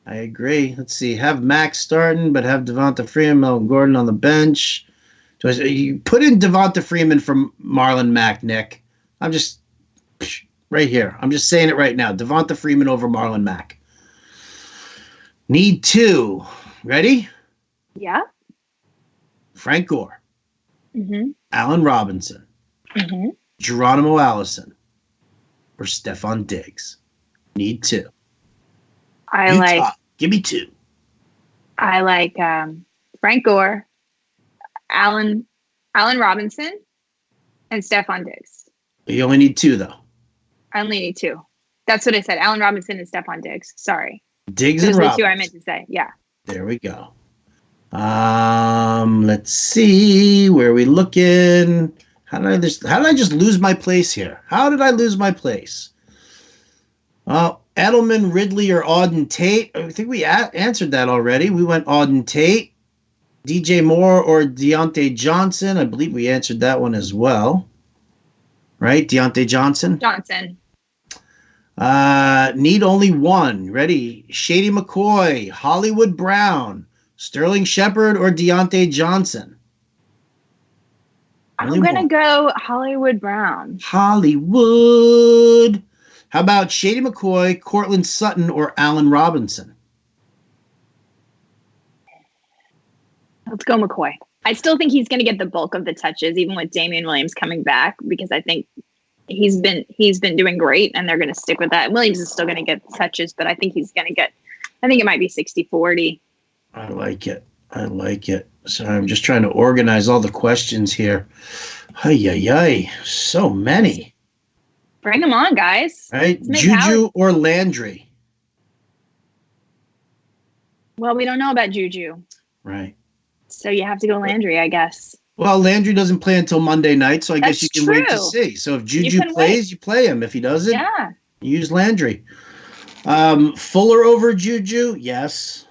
I agree. Let's see. Have Max starting, but have Devonta Freeman, Melvin Gordon on the bench. You put in Devonta Freeman from Marlon Mack, Nick. I'm just right here. I'm just saying it right now. Devonta Freeman over Marlon Mack. Need 2. Ready? Yeah. Frank Gore. Mm-hmm. Allen Robinson. Mm-hmm. Geronimo Allison. Or Stephon Diggs. Need 2. Give me 2. I like Frank Gore, Allen Robinson, and Stephon Diggs. You only need 2, though. I only need 2. That's what I said. Allen Robinson and Stephon Diggs. Sorry. Diggs and Robinson. Those are the 2 I meant to say. Yeah. There we go. Let's see. Where are we looking? How did I just lose my place here? How did I lose my place? Well, Edelman, Ridley, or Auden Tate. I think we answered that already. We went Auden Tate. DJ Moore or Deontay Johnson. I believe we answered that one as well. Right? Deontay Johnson? Johnson. Need only one. Ready? Shady McCoy, Hollywood Brown, Sterling Shepard, or Deontay Johnson? I'm going to go Hollywood Brown. Hollywood. How about Shady McCoy, Cortland Sutton, or Allen Robinson? Let's go McCoy. I still think he's going to get the bulk of the touches, even with Damian Williams coming back, because I think he's been doing great, and they're going to stick with that. Williams is still going to get touches, but I think he's going to get, I think it might be 60-40. I like it. So I'm just trying to organize all the questions here. Ay. So many. Bring them on, guys. Right? Juju or Landry? Well, we don't know about Juju. Right. So you have to go Landry, I guess. Well, Landry doesn't play until Monday night, so I guess you can wait to see. So if Juju plays, you play him. If he doesn't, you use Landry. Fuller over Juju? Yes.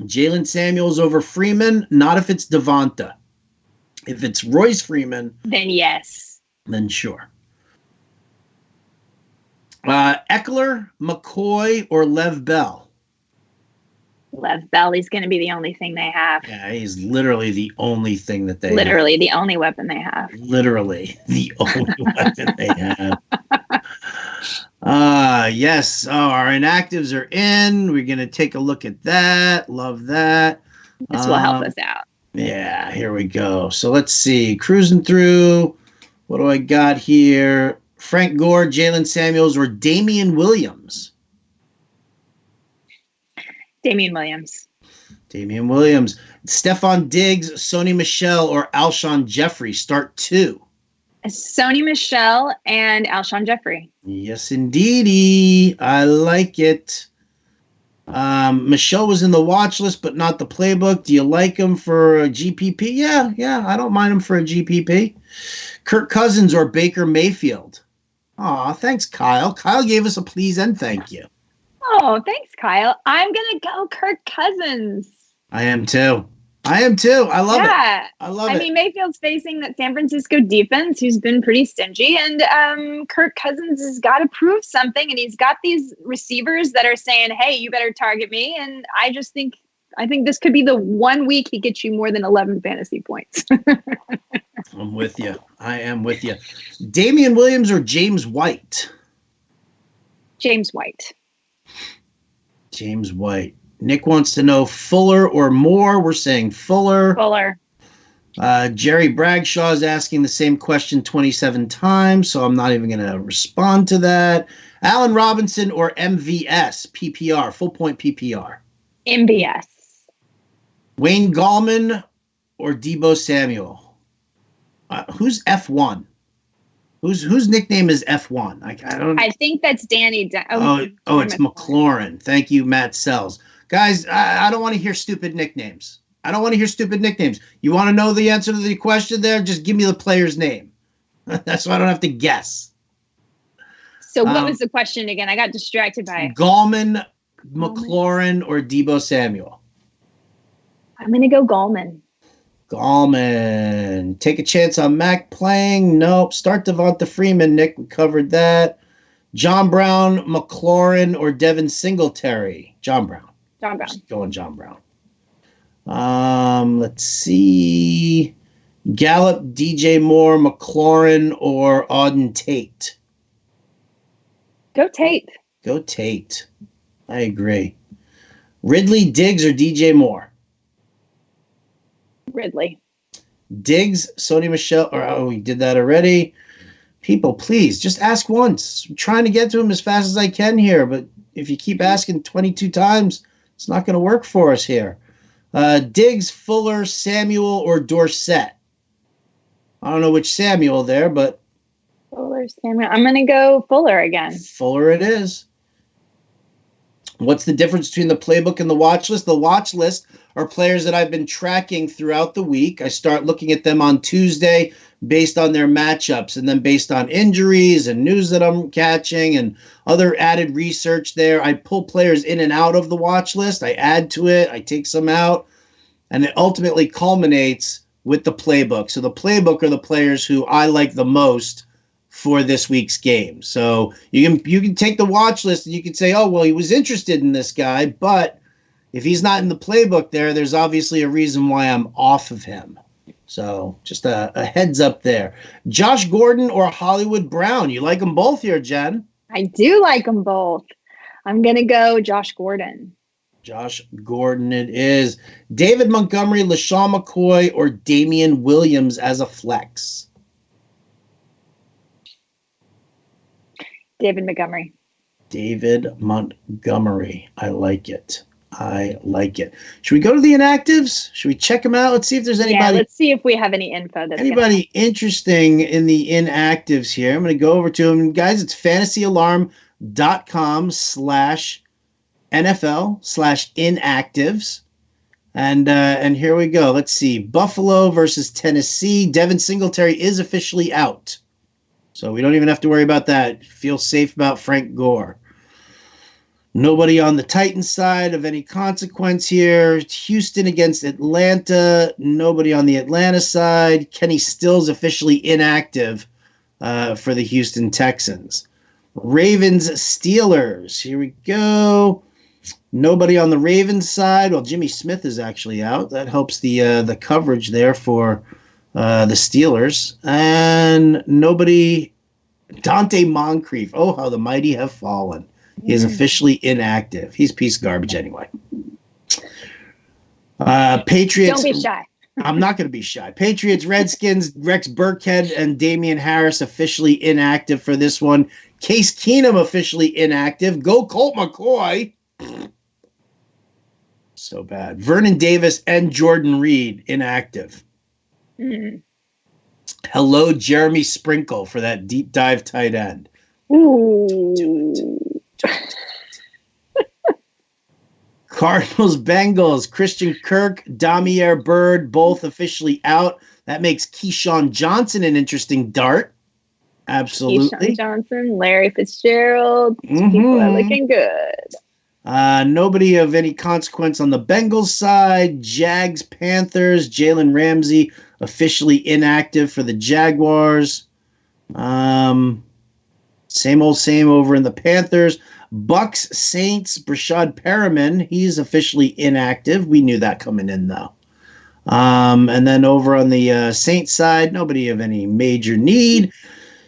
Jalen Samuels over Freeman? Not if it's Devonta. If it's Royce Freeman, then yes. Then sure. Eckler, McCoy, or Lev Bell? Lev Bell, he's going to be the only thing they have. Yeah, he's literally the only thing that they have. Literally the only weapon they have. Literally the only weapon they have. Yes. Oh, our inactives are in. We're going to take a look at that. Love that. This will help us out. Yeah, here we go. So let's see. Cruising through. What do I got here? Frank Gore, Jalen Samuels, or Damian Williams? Damian Williams. Damian Williams. Stephon Diggs, Sony Michel, or Alshon Jeffrey? Start two. Sony Michel and Alshon Jeffrey. Yes, indeedy. I like it. Michelle was in the watch list, but not the playbook. Do you like him for a GPP? Yeah. I don't mind him for a GPP. Kirk Cousins or Baker Mayfield? Aw, thanks, Kyle. Kyle gave us a please and thank you. Oh, thanks, Kyle. I'm going to go Kirk Cousins. I am too. I love it. I love it. I mean, Mayfield's facing that San Francisco defense, who's been pretty stingy, and Kirk Cousins has got to prove something, and he's got these receivers that are saying, hey, you better target me, and I think this could be the 1 week he gets you more than 11 fantasy points. I'm with you. I am with you. Damian Williams or James White? James White. James White. Nick wants to know Fuller or Moore. We're saying Fuller. Fuller. Jerry Bragshaw is asking the same question 27 times, so I'm not even going to respond to that. Allen Robinson or MVS, PPR, full point PPR? MVS. Wayne Gallman or Deebo Samuel? Who's F1? Whose nickname is F1? I think that's Danny. It's McLaurin. Thank you, Matt Sells. Guys, I don't want to hear stupid nicknames. You want to know the answer to the question there? Just give me the player's name. That's why I don't have to guess. So what was the question again? I got distracted by it. Gallman, McLaurin, or Deebo Samuel? I'm going to go Gallman. Gallman. Take a chance on Mac playing. Nope. Start Devonta Freeman. Nick, we covered that. John Brown, McLaurin, or Devin Singletary? John Brown. Just going John Brown. Let's see. Gallup, DJ Moore, McLaurin, or Auden Tate? Go Tate. I agree. Ridley, Diggs, or DJ Moore? Ridley. Diggs, Sony Michel, we did that already. People, please, just ask once. I'm trying to get to him as fast as I can here, but if you keep asking 22 times, it's not going to work for us here. Diggs, Fuller, Samuel, or Dorsett? I don't know which Samuel there, but... Fuller, Samuel. I'm going to go Fuller again. Fuller it is. What's the difference between the playbook and the watch list? The watch list are players that I've been tracking throughout the week. I start looking at them on Tuesday based on their matchups, and then based on injuries and news that I'm catching and other added research there. I pull players in and out of the watch list. I add to it. I take some out. And it ultimately culminates with the playbook. So the playbook are the players who I like the most for this week's game. So you can take the watch list and you can say, oh, well, he was interested in this guy, but if he's not in the playbook there's obviously a reason why I'm off of him. So just a heads up there. Josh Gordon or Hollywood Brown? You like them both here, Jen? I do like them both. I'm going to go Josh Gordon. Josh Gordon it is. David Montgomery, LaShawn McCoy, or Damian Williams as a flex? David Montgomery. David Montgomery. I like it. Should we go to the inactives? Should we check them out? Let's see if there's anybody. Yeah, let's see if we have any info. Anybody interesting in the inactives here? I'm going to go over to them. Guys, it's fantasyalarm.com/NFL/inactives. And here we go. Let's see. Buffalo versus Tennessee. Devin Singletary is officially out. So we don't even have to worry about that. Feel safe about Frank Gore. Nobody on the Titans side of any consequence here. Houston against Atlanta. Nobody on the Atlanta side. Kenny Stills officially inactive for the Houston Texans. Ravens Steelers. Here we go. Nobody on the Ravens side. Well, Jimmy Smith is actually out. That helps the coverage there for the Steelers. And nobody. Dante Moncrief. Oh, how the mighty have fallen. He is officially inactive. He's a piece of garbage anyway. Patriots. Don't be shy. I'm not going to be shy. Patriots, Redskins, Rex Burkhead, and Damian Harris officially inactive for this one. Case Keenum officially inactive. Go Colt McCoy. So bad. Vernon Davis and Jordan Reed inactive. Hello, Jeremy Sprinkle for that deep dive tight end. Ooh. Cardinals, Bengals, Christian Kirk, Damiere Byrd, both officially out. That makes Keyshawn Johnson an interesting dart. Absolutely. Keyshawn Johnson, Larry Fitzgerald. People are looking good. Nobody of any consequence on the Bengals side. Jags, Panthers, Jalen Ramsey officially inactive for the Jaguars. Same old same over in the Panthers. Bucks, Saints, Brashad Perriman, he's officially inactive. We knew that coming in, though. And then over on the Saints side, nobody of any major need.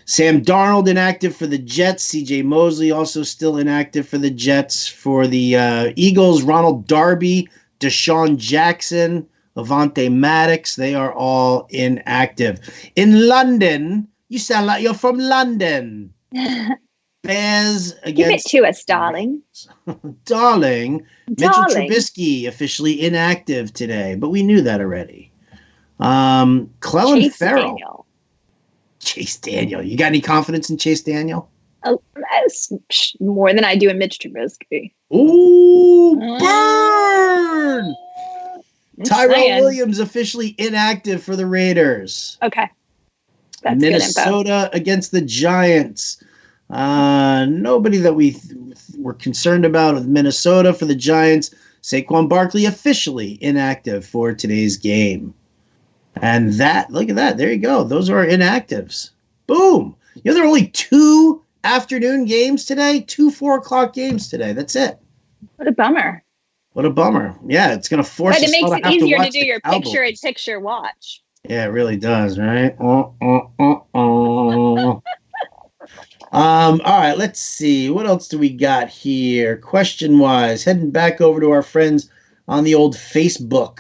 Sam Darnold inactive for the Jets. C.J. Mosley also still inactive for the Jets. For the Eagles, Ronald Darby, Deshaun Jackson, Avante Maddox, they are all inactive. In London, you sound like you're from London. Bears against... Give it to us, darling. Darling. Mitchell Trubisky officially inactive today, but we knew that already. Clelin Ferrell. Chase Daniel. You got any confidence in Chase Daniel? More than I do in Mitch Trubisky. Ooh, burn! Tyrell Williams officially inactive for the Raiders. Okay. That's Minnesota against the Giants. Nobody that we were concerned about with Minnesota. For the Giants, Saquon Barkley officially inactive for today's game. And look at that. There you go. Those are our inactives. Boom. There are only 2 afternoon games today, 2 4:00 games today. That's it. What a bummer. Yeah, it's going to force us But it makes it easier to do your Cowboys. picture-in-picture watch. Yeah, it really does, right? All right, let's see. What else do we got here? Question-wise, heading back over to our friends on the old Facebook.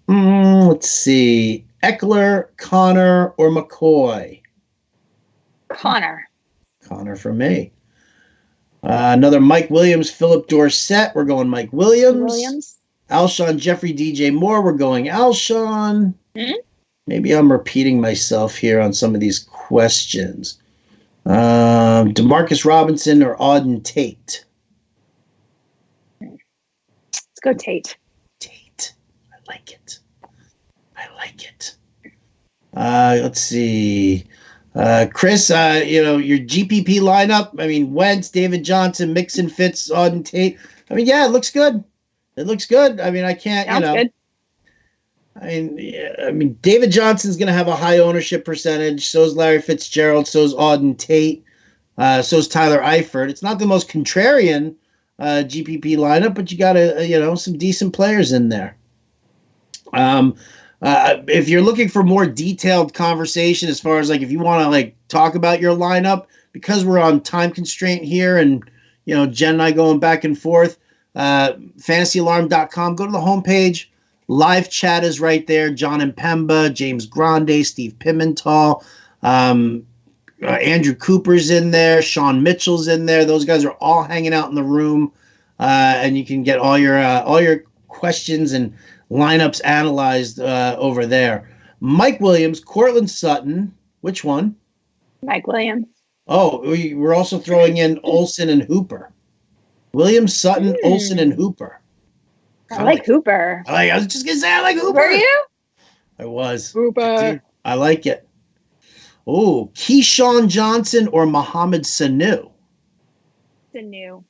Let's see. Eckler, Connor, or McCoy? Connor for me. Another Mike Williams, Philip Dorsett. We're going Mike Williams. Alshon Jeffrey, DJ Moore. We're going Alshon. Maybe I'm repeating myself here on some of these questions. Demarcus Robinson or Auden Tate? Let's go Tate. I like it. Let's see. Chris, your GPP lineup. I mean, Wentz, David Johnson, Mixon, Fitz, Auden Tate. I mean, yeah, it looks good. I mean, I can't, Sounds good. I mean, David Johnson's going to have a high ownership percentage. So is Larry Fitzgerald. So is Auden Tate. So is Tyler Eifert. It's not the most contrarian GPP lineup, but you got some decent players in there. If you're looking for more detailed conversation, as far as like if you want to like talk about your lineup, because we're on time constraint here, and Jen and I going back and forth, fantasyalarm.com, go to the homepage. Live chat is right there. John Impemba, James Grande, Steve Pimental, Andrew Cooper's in there. Sean Mitchell's in there. Those guys are all hanging out in the room, and you can get all your questions and lineups analyzed over there. Mike Williams, Cortland Sutton. Which one? Mike Williams. Oh, we're also throwing in Olsen and Hooper. Williams, Sutton, Olsen, and Hooper. I like Hooper. I was just going to say I like Hooper. Were you? I was. Hooper. I like it. Oh, Keyshawn Johnson or Mohamed Sanu? Sanu.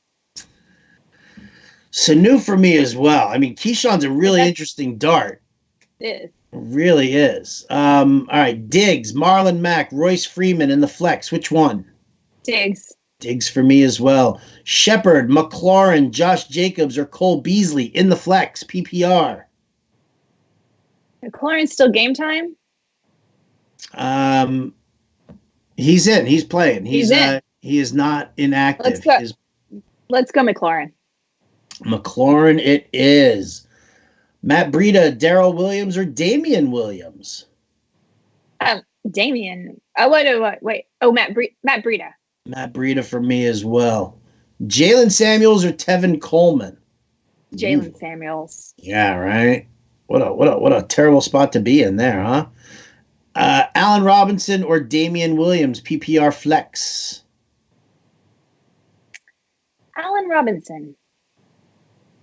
Sanu for me as well. I mean, Keyshawn's a really interesting dart. It is. It really is. All right, Diggs, Marlon Mack, Royce Freeman in the flex. Which one? Diggs. Diggs for me as well. Shepard, McLaurin, Josh Jacobs, or Cole Beasley in the flex, PPR. McLaurin's still game time? He's in. He's playing. He's in. He is not inactive. Let's go McLaurin. McLaurin it is. Matt Breida, Darrell Williams, or Damian Williams? Damian. Oh, wait. Oh, Matt Breida. Matt Breida for me as well. Jalen Samuels or Tevin Coleman? Jalen Samuels. Yeah, right. What a terrible spot to be in there, huh? Allen Robinson or Damian Williams, PPR flex? Allen Robinson.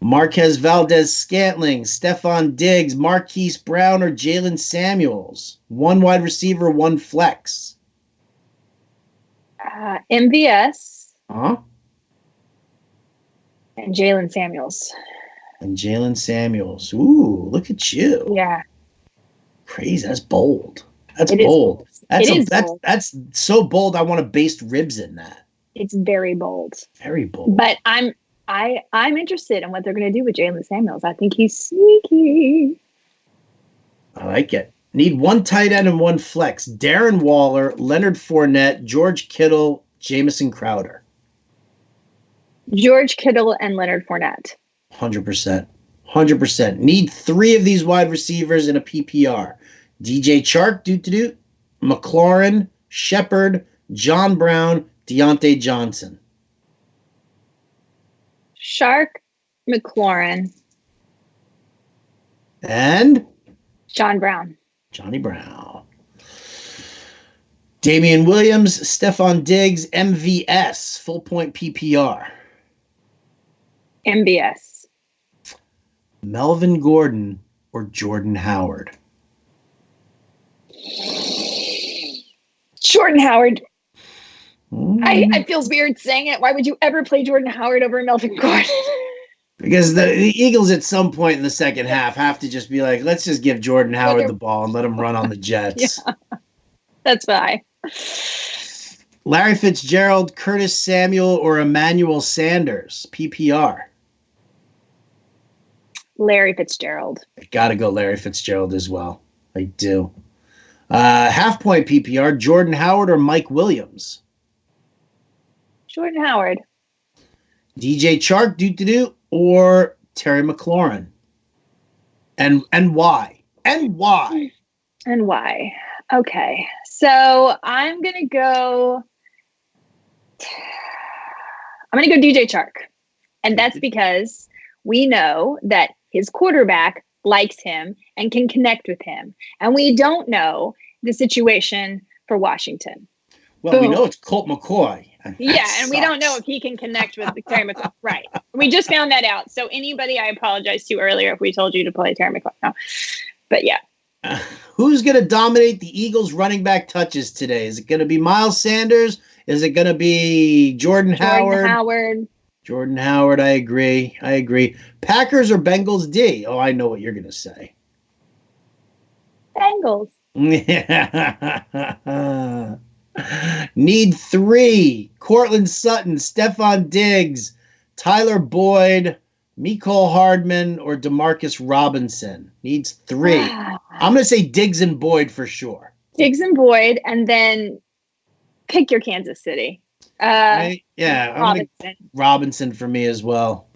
Marquez Valdez-Scantling, Stephon Diggs, Marquise Brown, or Jalen Samuels? One wide receiver, one flex. MVS. Huh? And Jalen Samuels. Ooh, look at you. Yeah. Crazy. That's bold. That's bold. Bold. That's so bold. I want to baste ribs in that. It's very bold. Very bold. But I'm interested in what they're going to do with Jalen Samuels. I think he's sneaky. I like it. Need one tight end and one flex. Darren Waller, Leonard Fournette, George Kittle, Jamison Crowder. George Kittle and Leonard Fournette. 100%. 100%. Need three of these wide receivers in a PPR. DJ Chark, McLaurin, Shepard, John Brown, Deontay Johnson. Shark, McLaurin. And? John Brown. Johnny Brown. Damian Williams, Stephon Diggs, MVS, full point PPR. MVS. Melvin Gordon or Jordan Howard? Jordan Howard. I feels weird saying it. Why would you ever play Jordan Howard over Melvin Gordon? Because the Eagles at some point in the second half have to just be like, let's just give Jordan Howard the ball and let him run on the Jets. Yeah, that's fine. Larry Fitzgerald, Curtis Samuel, or Emmanuel Sanders, PPR? Larry Fitzgerald. I got to go Larry Fitzgerald as well. I do. Half point PPR, Jordan Howard or Mike Williams? Jordan Howard. DJ Chark, or Terry McLaurin? And why? And why? And why? Okay. So I'm going to go DJ Chark. And that's because we know that his quarterback likes him and can connect with him. And we don't know the situation for Washington. Well, we know it's Colt McCoy. Yeah, and we don't know if he can connect with Terry McLaurin. Right. We just found that out. So anybody I apologize to earlier if we told you to play Terry McLaurin. No. But yeah. Who's going to dominate the Eagles running back touches today? Is it going to be Miles Sanders? Is it going to be Jordan Howard? Jordan Howard, I agree. Packers or Bengals D? Oh, I know what you're going to say. Bengals. Need 3. Cortland Sutton, Stephon Diggs, Tyler Boyd, Mecole Hardman, or Demarcus Robinson. Needs 3. I'm going to say Diggs and Boyd for sure. Diggs and Boyd, and then pick your Kansas City. Right? Yeah. Robinson. Robinson for me as well.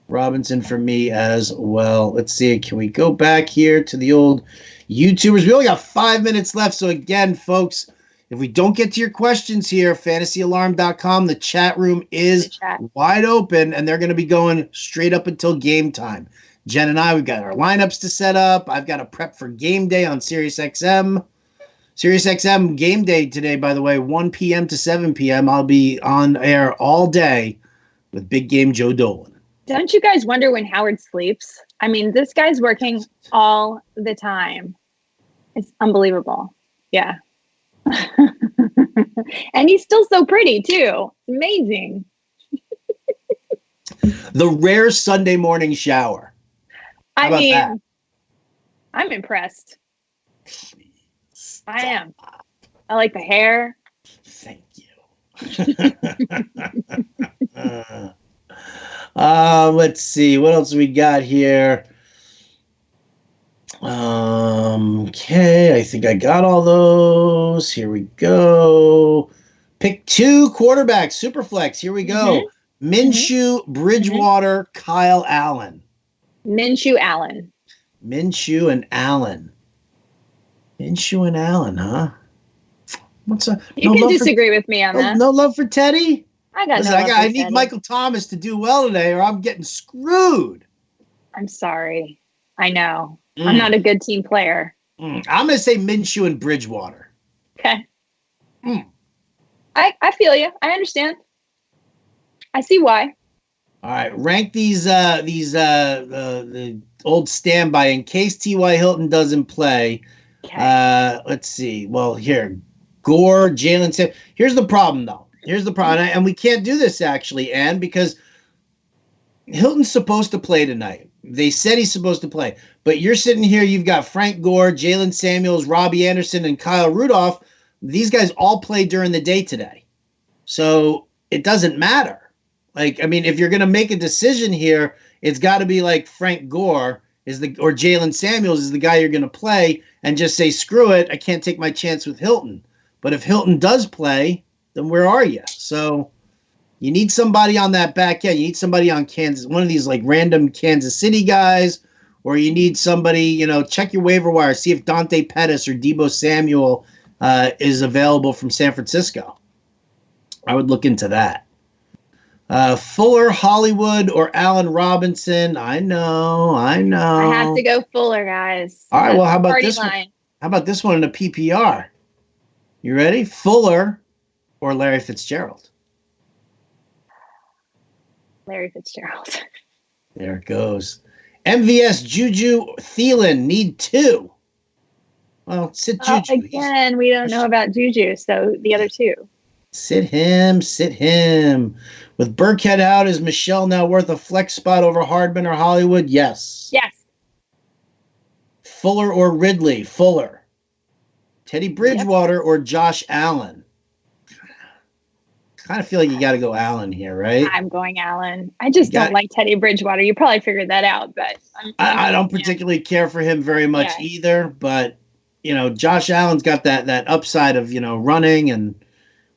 Robinson for me as well. Let's see. Can we go back here to the old YouTubers? We only got 5 minutes left. So again, folks, if we don't get to your questions here, fantasyalarm.com, the chat room is wide open, and they're going to be going straight up until game time. Jen and I, we've got our lineups to set up. I've got to prep for game day on SiriusXM. SiriusXM game day today, by the way, 1 p.m. to 7 p.m. I'll be on air all day with Big Game Joe Dolan. Don't you guys wonder when Howard sleeps? I mean, this guy's working all the time. It's unbelievable. Yeah. And he's still so pretty, too. Amazing. The rare Sunday morning shower. I mean, that? I'm impressed. I am. I like the hair. Thank you. Let's see. What else we got here? Okay, I think I got all those. Here we go. Pick 2 quarterbacks, Superflex. Here we go. Minshew, Bridgewater, Kyle Allen. Minshew, Allen. Minshew and Allen. Minshew and Allen, huh? What's up? You can disagree with me on that. No love for Teddy? I need Teddy. Michael Thomas to do well today, or I'm getting screwed. I'm sorry. I know. I'm not a good team player. I'm going to say Minshew and Bridgewater. Okay. I feel you. I understand. I see why. All right. Rank these the old standby in case T.Y. Hilton doesn't play. Okay. Let's see. Well, here. Gore, Jalen Samuels. Here's the problem, though. And we can't do this, actually, Ann, because Hilton's supposed to play tonight. They said he's supposed to play. But you're sitting here, you've got Frank Gore, Jalen Samuels, Robbie Anderson, and Kyle Rudolph. These guys all played during the day today. So it doesn't matter. Like, I mean, if you're going to make a decision here, it's got to be like Frank Gore or Jalen Samuels is the guy you're going to play and just say, screw it, I can't take my chance with Hilton. But if Hilton does play, then where are you? So you need somebody on that back end. You need somebody on Kansas, one of these like random Kansas City guys, or you need somebody, check your waiver wire, see if Dante Pettis or Deebo Samuel is available from San Francisco. I would look into that. Fuller, Hollywood, or Allen Robinson. I know. I have to go Fuller, guys. All right, well, how about this one? How about this one in a PPR? You ready? Fuller or Larry Fitzgerald? Larry Fitzgerald. There it goes. MVS, Juju, Thielen, need 2. Well, sit Juju. Again, we don't know about Juju, so the other 2. Sit him. With Burkhead out, is Michelle now worth a flex spot over Hardman or Hollywood? Yes. Yes. Fuller or Ridley? Fuller. Teddy Bridgewater or Josh Allen? Kind of feel like you got to go Allen here, right? I'm going Allen. I just don't like Teddy Bridgewater. You probably figured that out, but I don't particularly care for him very much either. But Josh Allen's got that upside of running, and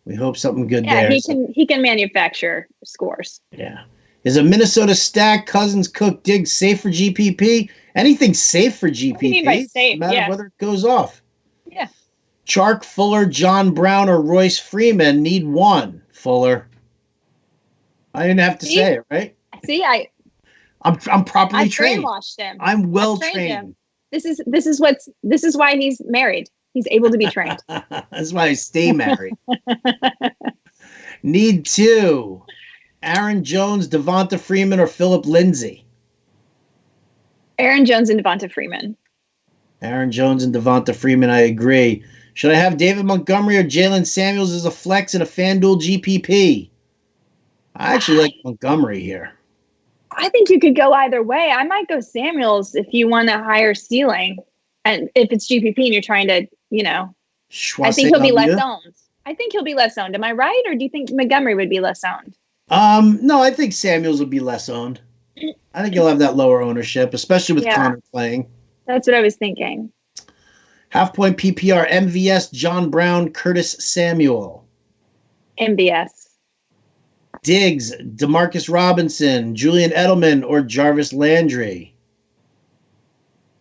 we hope something good there. Yeah, he can manufacture scores. Yeah. Is a Minnesota stack, Cousins, Cook, Diggs safe for GPP? Anything safe for GPP? What do you mean by safe? No matter whether it goes off. Yeah. Chark, Fuller, John Brown, or Royce Freeman need 1. Fuller. I didn't have to say it, right? See, I'm properly trained. Brainwashed him. I'm well trained. This is why he's married. He's able to be trained. That's why I stay married. Need 2. Aaron Jones, Devonta Freeman, or Philip Lindsay? Aaron Jones and Devonta Freeman. Aaron Jones and Devonta Freeman, I agree. Should I have David Montgomery or Jalen Samuels as a flex in a FanDuel GPP? I actually like Montgomery here. I think you could go either way. I might go Samuels if you want a higher ceiling. And if it's GPP and you're trying to, I think he'll be less owned. I think he'll be less owned. Am I right? Or do you think Montgomery would be less owned? No, I think Samuels will be less owned. I think he'll have that lower ownership, especially with Connor playing. That's what I was thinking. Half point PPR, MVS, John Brown, Curtis Samuel. MVS. Diggs, Demarcus Robinson, Julian Edelman, or Jarvis Landry.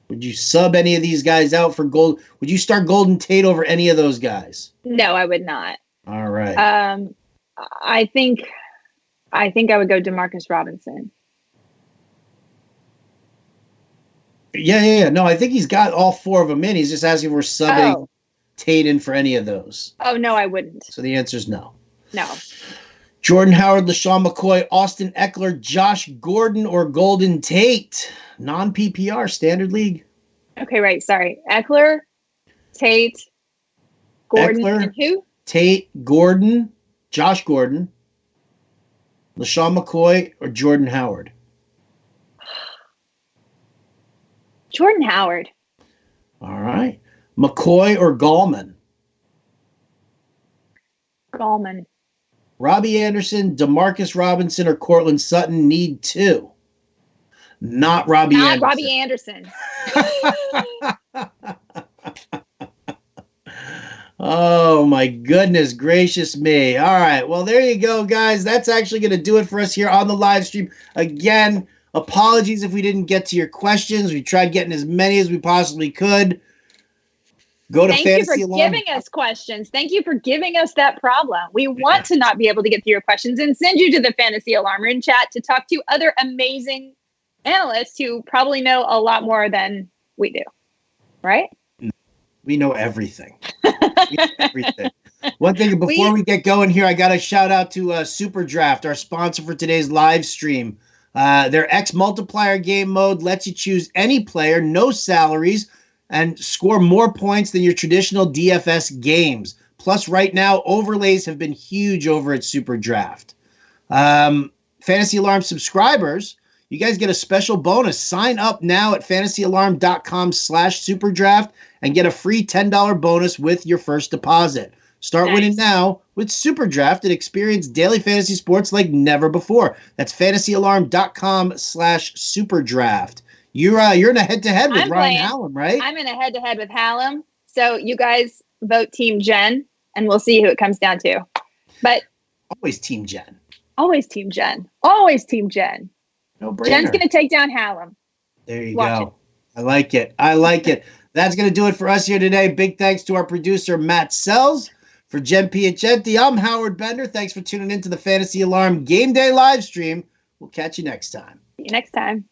Would you sub any of these guys out for gold? Would you start Golden Tate over any of those guys? No, I would not. All right. I think I would go Demarcus Robinson. Yeah. No, I think he's got all four of them in. He's just asking if we're subbing Tate in for any of those. Oh, no, I wouldn't. So the answer is no. No. Jordan Howard, LaShawn McCoy, Austin Eckler, Josh Gordon, or Golden Tate. Non-PPR, standard league. Okay, right. Sorry. Eckler, Tate, Gordon, and who? Tate, Gordon, Josh Gordon, LaShawn McCoy, or Jordan Howard. Jordan Howard. All right. McCoy or Gallman? Gallman. Robbie Anderson, Demarcus Robinson, or Cortland Sutton need two. Not Robbie Anderson. Not Robbie Anderson. Oh, my goodness gracious me. All right. Well, there you go, guys. That's actually going to do it for us here on the live stream. Again, apologies if we didn't get to your questions. We tried getting as many as we possibly could. Go to Fantasy Alarm. Thank you for giving us questions. Thank you for giving us that problem. We want to not be able to get to your questions and send you to the Fantasy Alarm Room chat to talk to other amazing analysts who probably know a lot more than we do. Right? We know everything. Everything. One thing before we get going here, I got to shout out to Super Draft, our sponsor for today's live stream. Their X Multiplier game mode lets you choose any player, no salaries, and score more points than your traditional DFS games. Plus, right now, overlays have been huge over at Super Draft. Fantasy Alarm subscribers, you guys get a special bonus. Sign up now at fantasyalarm.com/superdraft and get a free $10 bonus with your first deposit. Start winning now with Super Draft and experience daily fantasy sports like never before. That's fantasyalarm.com/superdraft. You're in a head-to-head with Ryan Hallam, right? I'm in a head-to-head with Hallam. So you guys vote Team Jen, and we'll see who it comes down to. But always Team Jen. Always Team Jen. Always Team Jen. No brainer. Jen's going to take down Hallam. There you go. I like it. I like it. That's going to do it for us here today. Big thanks to our producer, Matt Sells. For Jen Piacenti, I'm Howard Bender. Thanks for tuning in to the Fantasy Alarm Game Day live stream. We'll catch you next time. See you next time.